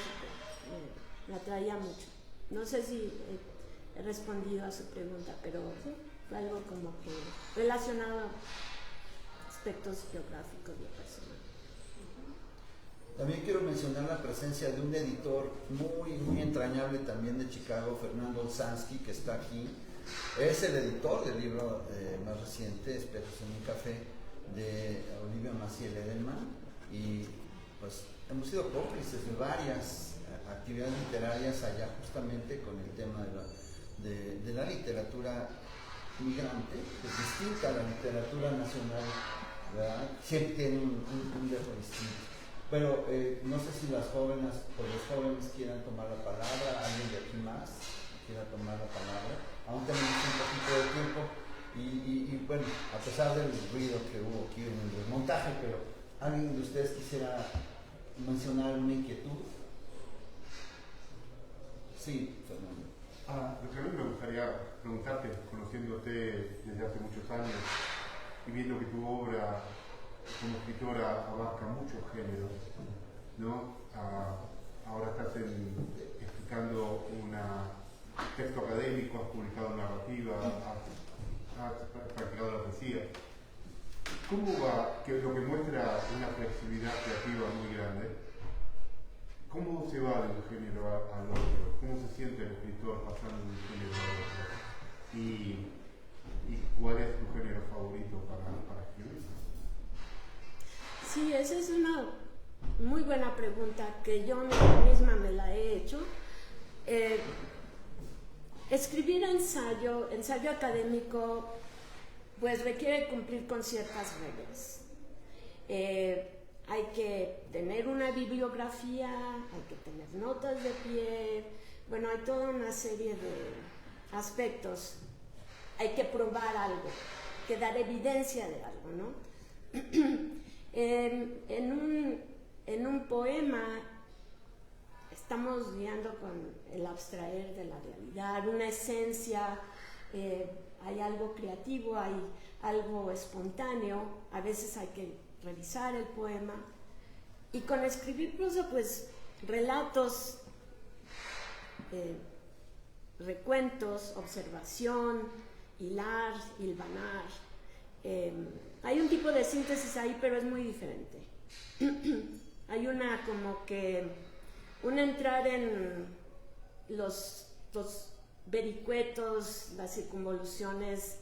Me atraía mucho. No sé si he respondido a su pregunta, pero sí, fue algo como que relacionado a aspectos geográficos de persona. También quiero mencionar la presencia de un editor muy entrañable también de Chicago, Fernando Olsansky, que está aquí. Es el editor del libro más reciente, Espejos en un café, de Olivia Maciel Edelman, y pues hemos sido cómplices de varias actividades literarias allá, justamente con el tema de la literatura migrante, que es distinta a la literatura nacional, ¿verdad? Siempre tiene un dejo distinto. Pero no sé si los jóvenes quieran tomar la palabra, alguien de aquí más quiera tomar la palabra. Aún tenemos un poquito de tiempo y bueno, a pesar del ruido que hubo aquí en el desmontaje, pero ¿alguien de ustedes quisiera mencionar una inquietud? Sí, Fernando. Lo que a mí me gustaría preguntarte, conociéndote desde hace muchos años y viendo que tu obra como escritora abarca muchos géneros, ¿no? Ahora estás explicando un texto académico, has publicado narrativa, has practicado la poesía. ¿Cómo va, que lo que muestra una flexibilidad creativa muy grande, cómo se va de un género al otro? ¿Cómo se siente el escritor pasando de un género al otro? ¿Y cuál es tu género favorito para escribir? Sí, esa es una muy buena pregunta que yo misma me la he hecho. Escribir ensayo académico, pues requiere cumplir con ciertas reglas. Hay que tener una bibliografía, hay que tener notas de pie, bueno, hay toda una serie de aspectos. Hay que probar algo, que dar evidencia de algo, ¿no? En un poema estamos guiando con el abstraer de la realidad, una esencia, hay algo creativo, hay algo espontáneo, a veces hay que revisar el poema. Y con escribir prosa, pues relatos, recuentos, observación, hilar, hilvanar. Hay un tipo de síntesis ahí, pero es muy diferente. Hay una como que un entrar en los vericuetos, las circunvoluciones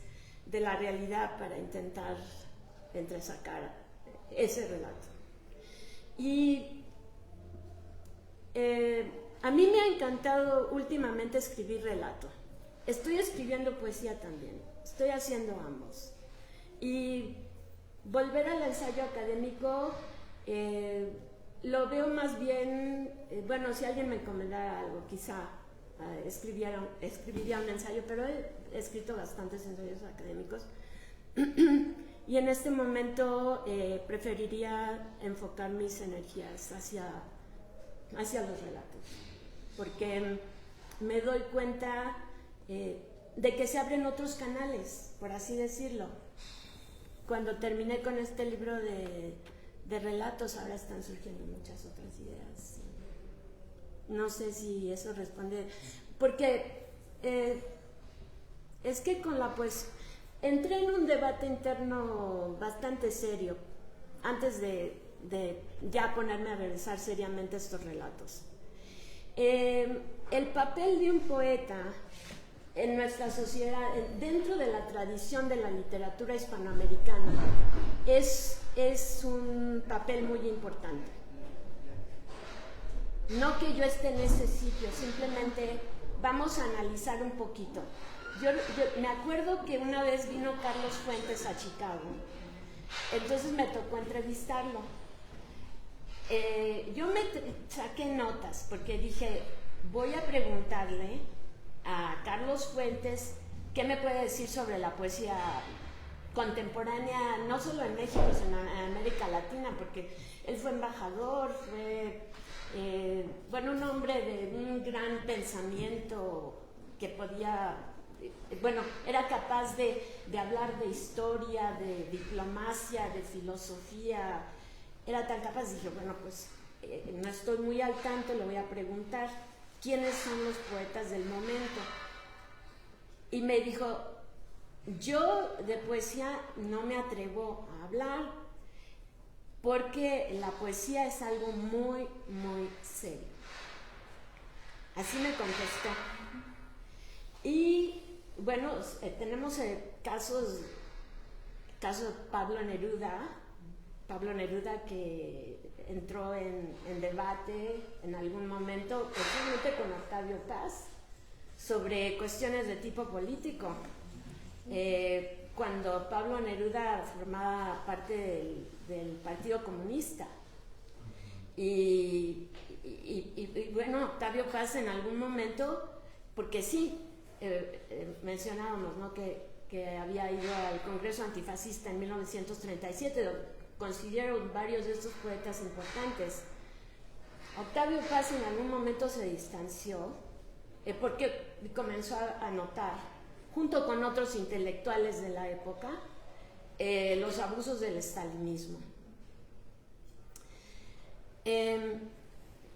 de la realidad para intentar entresacar ese relato. Y a mí me ha encantado últimamente escribir relato. Estoy escribiendo poesía también, estoy haciendo ambos. Y volver al ensayo académico lo veo más bien, bueno, si alguien me encomendara algo, quizá escribiría un ensayo, pero he escrito bastantes ensayos académicos. Y en este momento preferiría enfocar mis energías hacia los relatos, porque me doy cuenta de que se abren otros canales, por así decirlo. Cuando terminé con este libro de relatos, ahora están surgiendo muchas otras ideas. No sé si eso responde, porque es que con la poesía entré en un debate interno bastante serio antes de ya ponerme a revisar seriamente estos relatos. El papel de un poeta en nuestra sociedad, dentro de la tradición de la literatura hispanoamericana, es un papel muy importante. No que yo esté en ese sitio, simplemente vamos a analizar un poquito. Yo me acuerdo que una vez vino Carlos Fuentes a Chicago, entonces me tocó entrevistarlo. Yo me saqué notas porque dije, voy a preguntarle a Carlos Fuentes qué me puede decir sobre la poesía contemporánea, no solo en México, sino en América Latina, porque él fue embajador, fue un hombre de un gran pensamiento que podía, era capaz de hablar de historia, de diplomacia, de filosofía, era tan capaz. Dije, no estoy muy al tanto, le voy a preguntar quiénes son los poetas del momento. Y me dijo, yo de poesía no me atrevo a hablar porque la poesía es algo muy, muy serio. Así me contestó. Y bueno, tenemos casos de Pablo Neruda que entró en debate en algún momento, posiblemente con Octavio Paz, sobre cuestiones de tipo político. Cuando Pablo Neruda formaba parte del Partido Comunista. Y Octavio Paz en algún momento, porque sí, mencionábamos, ¿no?, que había ido al Congreso Antifascista en 1937, considero varios de estos poetas importantes. Octavio Paz en algún momento se distanció porque comenzó a notar, junto con otros intelectuales de la época, los abusos del estalinismo.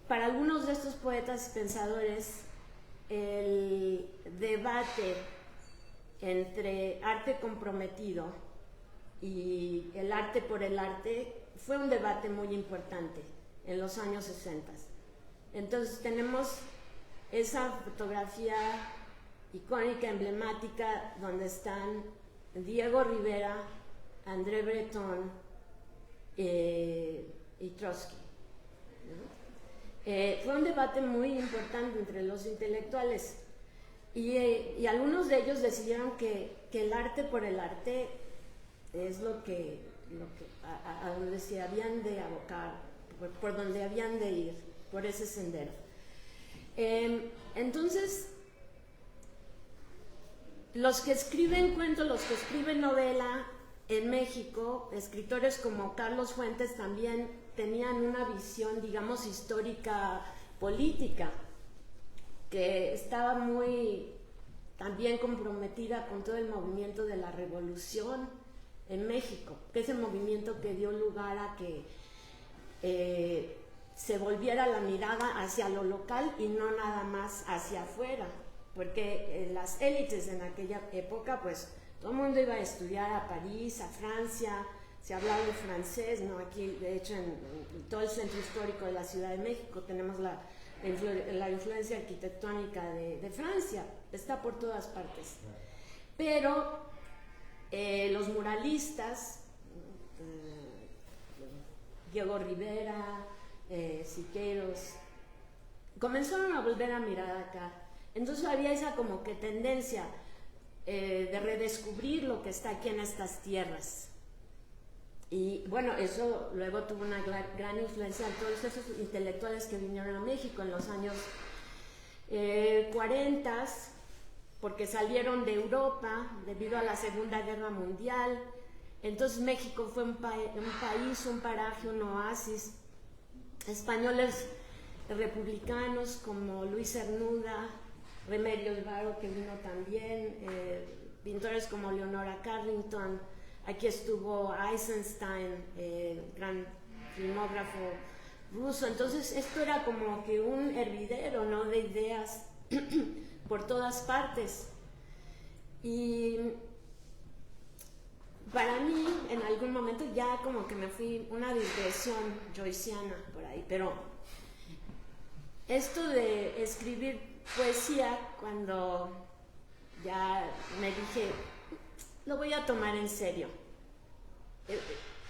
Para algunos de estos poetas y pensadores, el debate entre arte comprometido y el arte por el arte fue un debate muy importante en los años 60. Entonces tenemos esa fotografía icónica, emblemática, donde están Diego Rivera, André Breton y Trotsky, ¿no? Fue un debate muy importante entre los intelectuales y algunos de ellos decidieron que el arte por el arte es a donde se habían de abocar, por donde habían de ir, por ese sendero. Entonces, los que escriben cuentos, los que escriben novela en México, escritores como Carlos Fuentes también tenían una visión, digamos, histórica, política, que estaba muy también comprometida con todo el movimiento de la revolución en México, que es el movimiento que dio lugar a que se volviera la mirada hacia lo local y no nada más hacia afuera, porque las élites en aquella época, pues todo el mundo iba a estudiar a París, a Francia, se hablaba el francés, ¿no? Aquí, de hecho, en todo el centro histórico de la Ciudad de México tenemos la influencia arquitectónica de Francia, está por todas partes. Pero los muralistas, Diego Rivera, Siqueiros, comenzaron a volver a mirar acá. Entonces había esa como que tendencia de redescubrir lo que está aquí en estas tierras. Y bueno, eso luego tuvo una gran influencia en todos esos intelectuales que vinieron a México en los años 40, porque salieron de Europa debido a la Segunda Guerra Mundial. Entonces México fue un país, un paraje, un oasis. Españoles republicanos como Luis Cernuda, Remedios Varo, que vino también, pintores como Leonora Carrington, aquí estuvo Eisenstein, gran filmógrafo ruso. Entonces esto era como que un hervidero, ¿no?, de ideas por todas partes. Y para mí, en algún momento ya como que me fui una digresión joyciana por ahí, pero esto de escribir poesía, cuando ya me dije, lo voy a tomar en serio,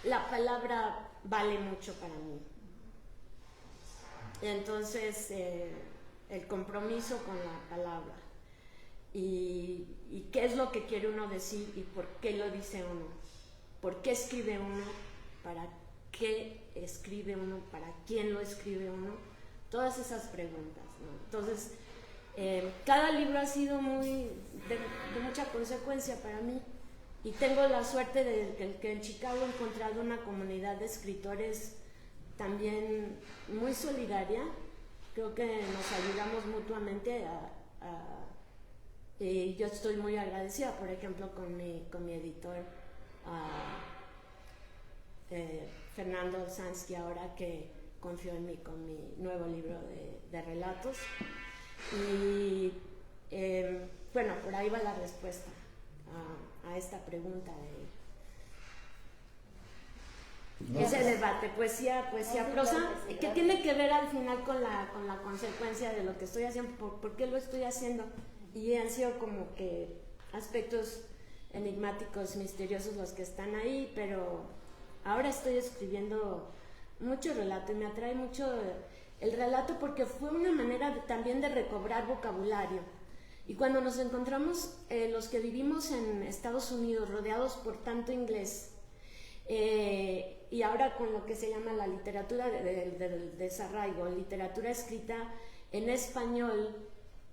la palabra vale mucho para mí. Entonces, el compromiso con la palabra y qué es lo que quiere uno decir y por qué lo dice uno, por qué escribe uno, para qué escribe uno, para quién lo escribe uno, todas esas preguntas, ¿no? Entonces, cada libro ha sido de mucha consecuencia para mí y tengo la suerte de que en Chicago he encontrado una comunidad de escritores también muy solidaria. Creo que nos ayudamos mutuamente y yo estoy muy agradecida, por ejemplo, con mi editor Fernando Sansky, ahora que confió en mí con mi nuevo libro de relatos. Y bueno, por ahí va la respuesta a esta pregunta de ese debate, poesía, prosa, que tiene que ver al final con la consecuencia de lo que estoy haciendo, por qué lo estoy haciendo, y han sido como que aspectos enigmáticos, misteriosos los que están ahí, pero ahora estoy escribiendo mucho relato y me atrae mucho el relato porque fue una manera también de recobrar vocabulario. Y cuando nos encontramos los que vivimos en Estados Unidos rodeados por tanto inglés, y ahora con lo que se llama la literatura de desarraigo, literatura escrita en español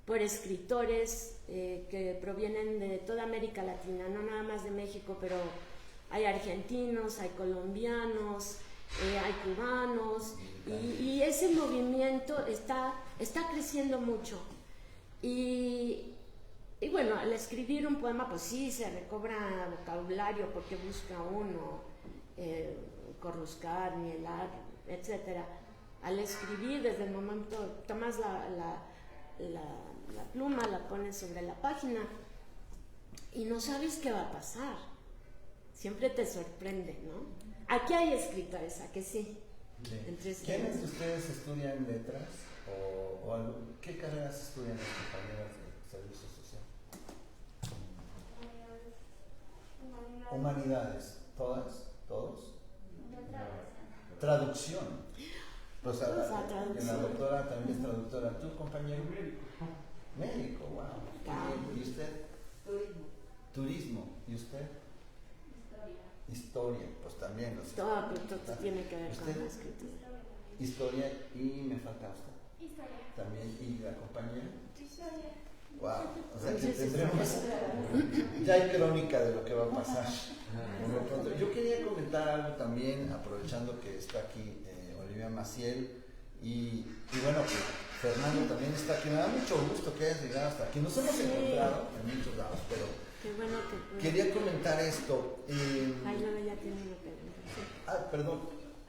por escritores que provienen de toda América Latina, no nada más de México, pero hay argentinos, hay colombianos, hay cubanos, y ese movimiento está creciendo mucho. Y bueno, al escribir un poema, pues sí, se recobra vocabulario porque busca uno corruscar, nielar, etc. Al escribir, desde el momento, tomas la pluma, la pones sobre la página y no sabes qué va a pasar. siempre te sorprende, ¿no? Aquí hay escritores, ¿a que sí? Sí. Entre ¿Quiénes de ustedes estudian letras o qué carreras estudian las compañeras de servicio social? Humanidades, ¿todas? ¿Todos? Traducción. Pues Pues la la traducción. doctora también es traductora. ¿Tú, compañero? Médico, wow. ¿Y usted? Turismo. ¿Y usted? Historia, pues también. Todo tiene que ver con ¿Usted? la escritura. Historia y me falta usted. También. ¿Y la compañera? Wow. O sea que tendremos. Ya hay crónica de lo que va a pasar. Por lo pronto. Yo quería comentar algo también, aprovechando que está aquí Olivia Maciel y bueno, que Fernando también está aquí. Me da mucho gusto que hayas llegado hasta aquí. Nos hemos encontrado en muchos lados, pero Qué bueno que quería comentar esto. Ay, no, ya tiene una pregunta. Sí. Perdón.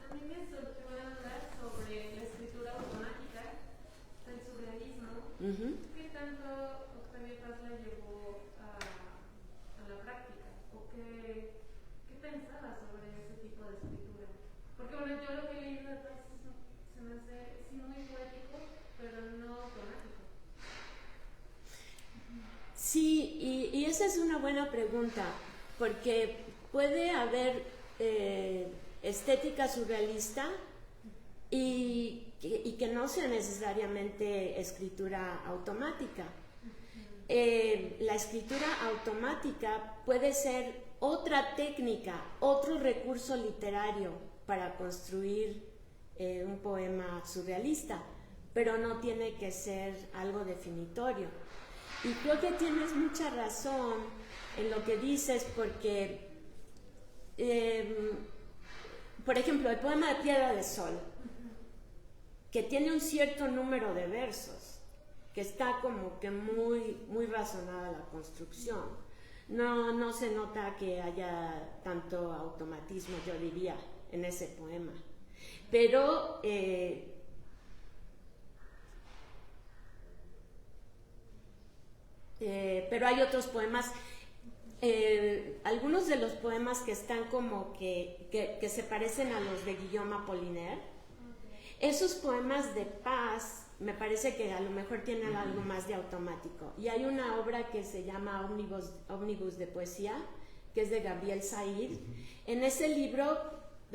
A mí me surgió hablar sobre la escritura automática, el surrealismo. ¿Qué tanto Octavio Paz la llevó a la práctica? ¿O qué pensaba sobre ese tipo de escritura? Porque bueno, yo lo que he leído de Paz se me hace sí muy poético, pero no automático. Sí, y esa es una buena pregunta, porque puede haber estética surrealista y que no sea necesariamente escritura automática. La escritura automática puede ser otra técnica, otro recurso literario para construir un poema surrealista, pero no tiene que ser algo definitorio. Y creo que tienes mucha razón en lo que dices, porque, por ejemplo, el poema de Piedra de Sol, que tiene un cierto número de versos, que está como que muy razonada la construcción. No se nota que haya tanto automatismo, yo diría, en ese poema. Pero hay otros poemas, algunos de los poemas que están como que se parecen a los de Guillaume Apollinaire. Esos poemas de Paz me parece que a lo mejor tienen algo más de automático. Y hay una obra que se llama Ómnibus de Poesía, que es de Gabriel Said. En ese libro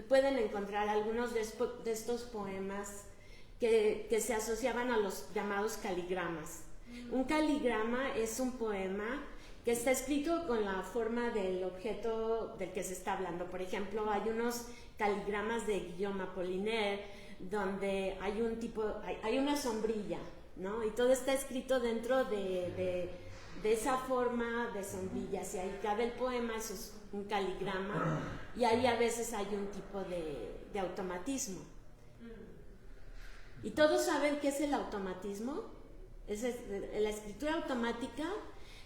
pueden encontrar algunos de estos poemas que se asociaban a los llamados caligramas. Un caligrama es un poema que está escrito con la forma del objeto del que se está hablando. Por ejemplo, hay unos caligramas de Guillaume Apollinaire donde hay una sombrilla, ¿no? Y todo está escrito dentro de esa forma de sombrillas, y ahí cabe el poema, eso es un caligrama, y ahí a veces hay un tipo de automatismo. ¿Y todos saben qué es el automatismo? La escritura automática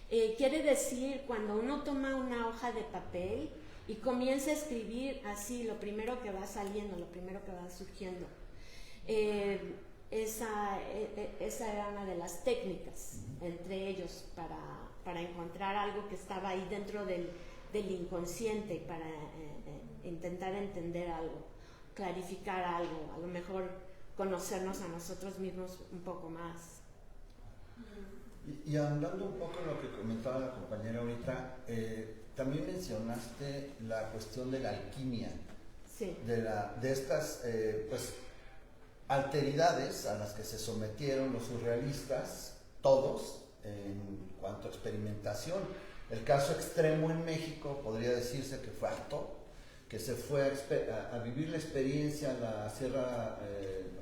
quiere decir cuando uno toma una hoja de papel y comienza a escribir así lo primero que va saliendo, lo primero que va surgiendo. Esa era una de las técnicas entre ellos para encontrar algo que estaba ahí dentro del inconsciente, para intentar entender algo, clarificar algo, a lo mejor conocernos a nosotros mismos un poco más. Y hablando un poco de lo que comentaba la compañera ahorita, también mencionaste la cuestión de la alquimia, sí, de estas pues alteridades a las que se sometieron los surrealistas, todos, en cuanto a experimentación. El caso extremo en México podría decirse que fue Artaud, que se fue a vivir la experiencia en la Sierra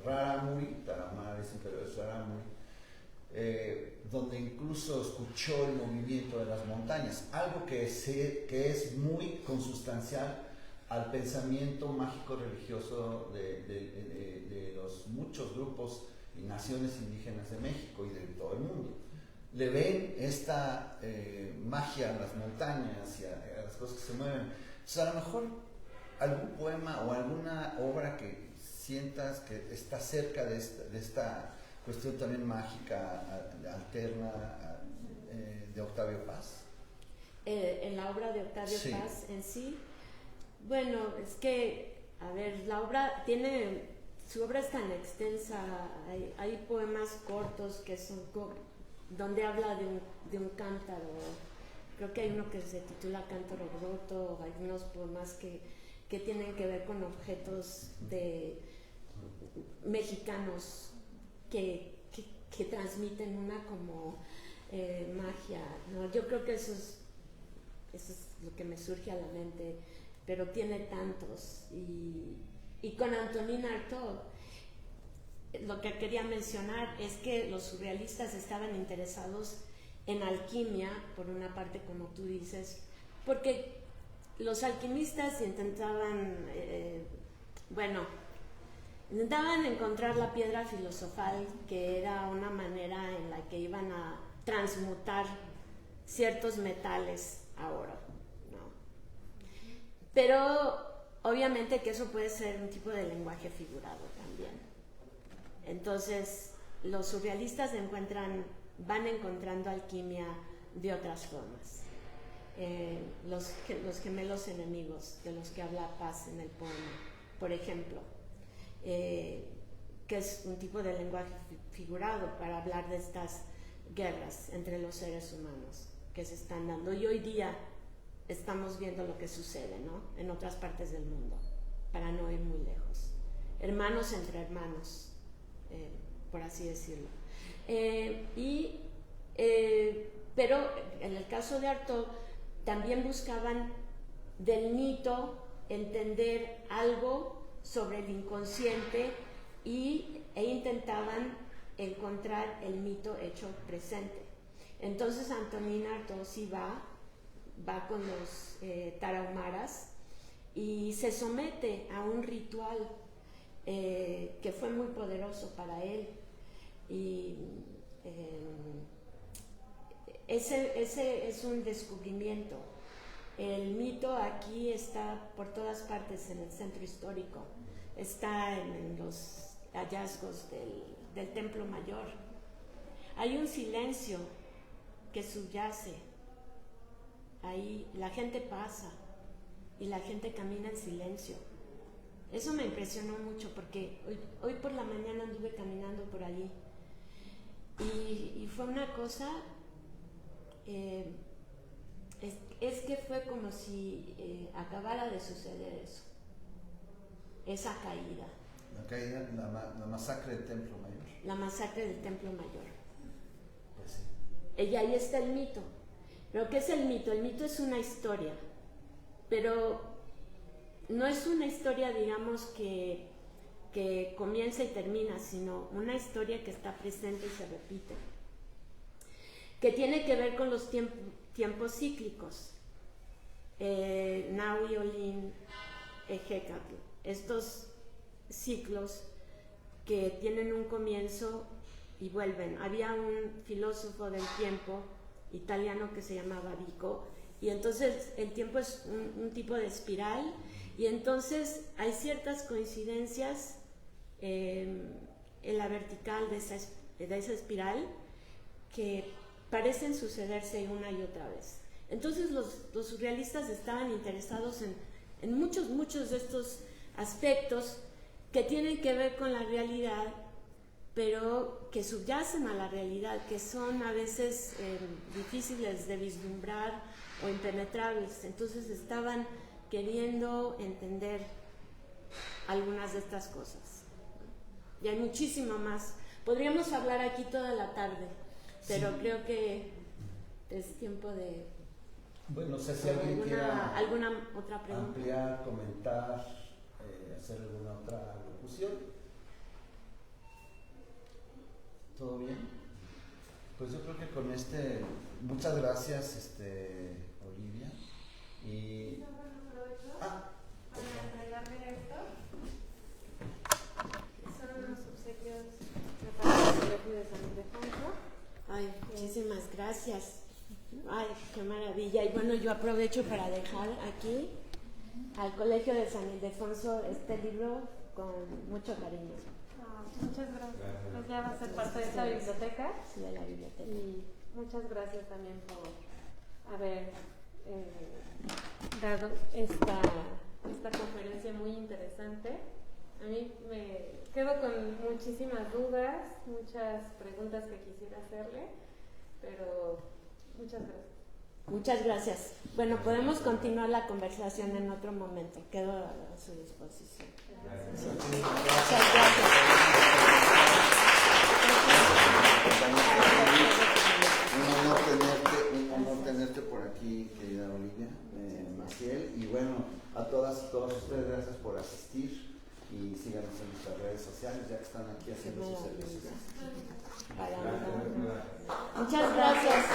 Rarámuri, Tarahumara, pero es Rarámuri, donde incluso escuchó el movimiento de las montañas, algo que es muy consustancial al pensamiento mágico religioso de los muchos grupos y naciones indígenas de México y de todo el mundo. Le ven esta magia a las montañas y a las cosas que se mueven. Entonces, a lo mejor algún poema o alguna obra que sientas que está cerca de esta cuestión también mágica, alterna, de Octavio Paz. En la obra de Octavio Sí. Paz en sí, Bueno, es que, a ver, la obra tiene, su obra es tan extensa, hay poemas cortos que son donde habla de un cántaro, creo que hay uno que se titula Cántaro roto, hay unos poemas que tienen que ver con objetos mexicanos que transmiten una como magia, ¿no? Yo creo que eso es lo que me surge a la mente, pero tiene tantos. Y con Antonin Artaud, lo que quería mencionar es que los surrealistas estaban interesados en alquimia, por una parte, como tú dices, porque los alquimistas intentaban encontrar la piedra filosofal, que era una manera en la que iban a transmutar ciertos metales a oro, ¿no? Pero obviamente que eso puede ser un tipo de lenguaje figurado también. Entonces los surrealistas van encontrando alquimia de otras formas. Los gemelos enemigos de los que habla Paz en el poema, por ejemplo, que es un tipo de lenguaje figurado para hablar de estas guerras entre los seres humanos que se están dando, y hoy día estamos viendo lo que sucede, ¿no?, en otras partes del mundo, para no ir muy lejos, hermanos entre hermanos, por así decirlo. Pero en el caso de Artaud también buscaban del mito entender algo sobre el inconsciente e intentaban encontrar el mito hecho presente. Entonces Antonin Artaud sí va con los tarahumaras y se somete a un ritual que fue muy poderoso para él, y ese es un descubrimiento. El mito aquí está por todas partes en el centro histórico, está en los hallazgos del Templo Mayor. Hay un silencio que subyace ahí, la gente pasa y la gente camina en silencio. Eso me impresionó mucho, porque hoy por la mañana anduve caminando por allí y fue una cosa, es que fue como si acabara de suceder eso, esa caída. La caída, la masacre del Templo Mayor. La masacre del Templo Mayor. Pues sí. Y ahí está el mito. ¿Pero qué es el mito? El mito es una historia, pero no es una historia, digamos, que comienza y termina, sino una historia que está presente y se repite, que tiene que ver con los tiempos cíclicos. Nahui, Olin, Ejecatl, estos ciclos que tienen un comienzo y vuelven. Había un filósofo del tiempo italiano que se llamaba Vico, y entonces el tiempo es un tipo de espiral, y entonces hay ciertas coincidencias en la vertical de esa espiral que parecen sucederse una y otra vez. Entonces los surrealistas estaban interesados en muchos de estos aspectos que tienen que ver con la realidad, pero que subyacen a la realidad, que son a veces difíciles de vislumbrar o impenetrables. Entonces estaban queriendo entender algunas de estas cosas. Y hay muchísimo más. Podríamos hablar aquí toda la tarde, pero sí, creo que es tiempo de... Bueno, no sé si alguien quiera alguna otra pregunta, ampliar, comentar, hacer alguna otra locución. ¿Todo bien? Pues yo creo que con muchas gracias, Olivia. Y para entregarme esto. Son unos obsequios preparados por el Colegio de San Ildefonso. Ay, muchísimas gracias. Ay, qué maravilla. Y bueno, yo aprovecho para dejar aquí al Colegio de San Ildefonso este libro con mucho cariño. Muchas gracias. Pues ya va a ser parte de esta biblioteca. Sí, de la biblioteca. Y muchas gracias también por haber dado esta conferencia muy interesante. A mí me quedo con muchísimas dudas, muchas preguntas que quisiera hacerle, pero muchas gracias. Muchas gracias. Bueno, podemos continuar la conversación en otro momento. Quedo a su disposición. Gracias. Muchas gracias. Un honor tenerte por aquí, querida Olivia Maciel. Y bueno, a todas y todos ustedes, gracias por asistir. Y síganos en nuestras redes sociales, ya que están aquí haciendo sus servicios. Muchas gracias.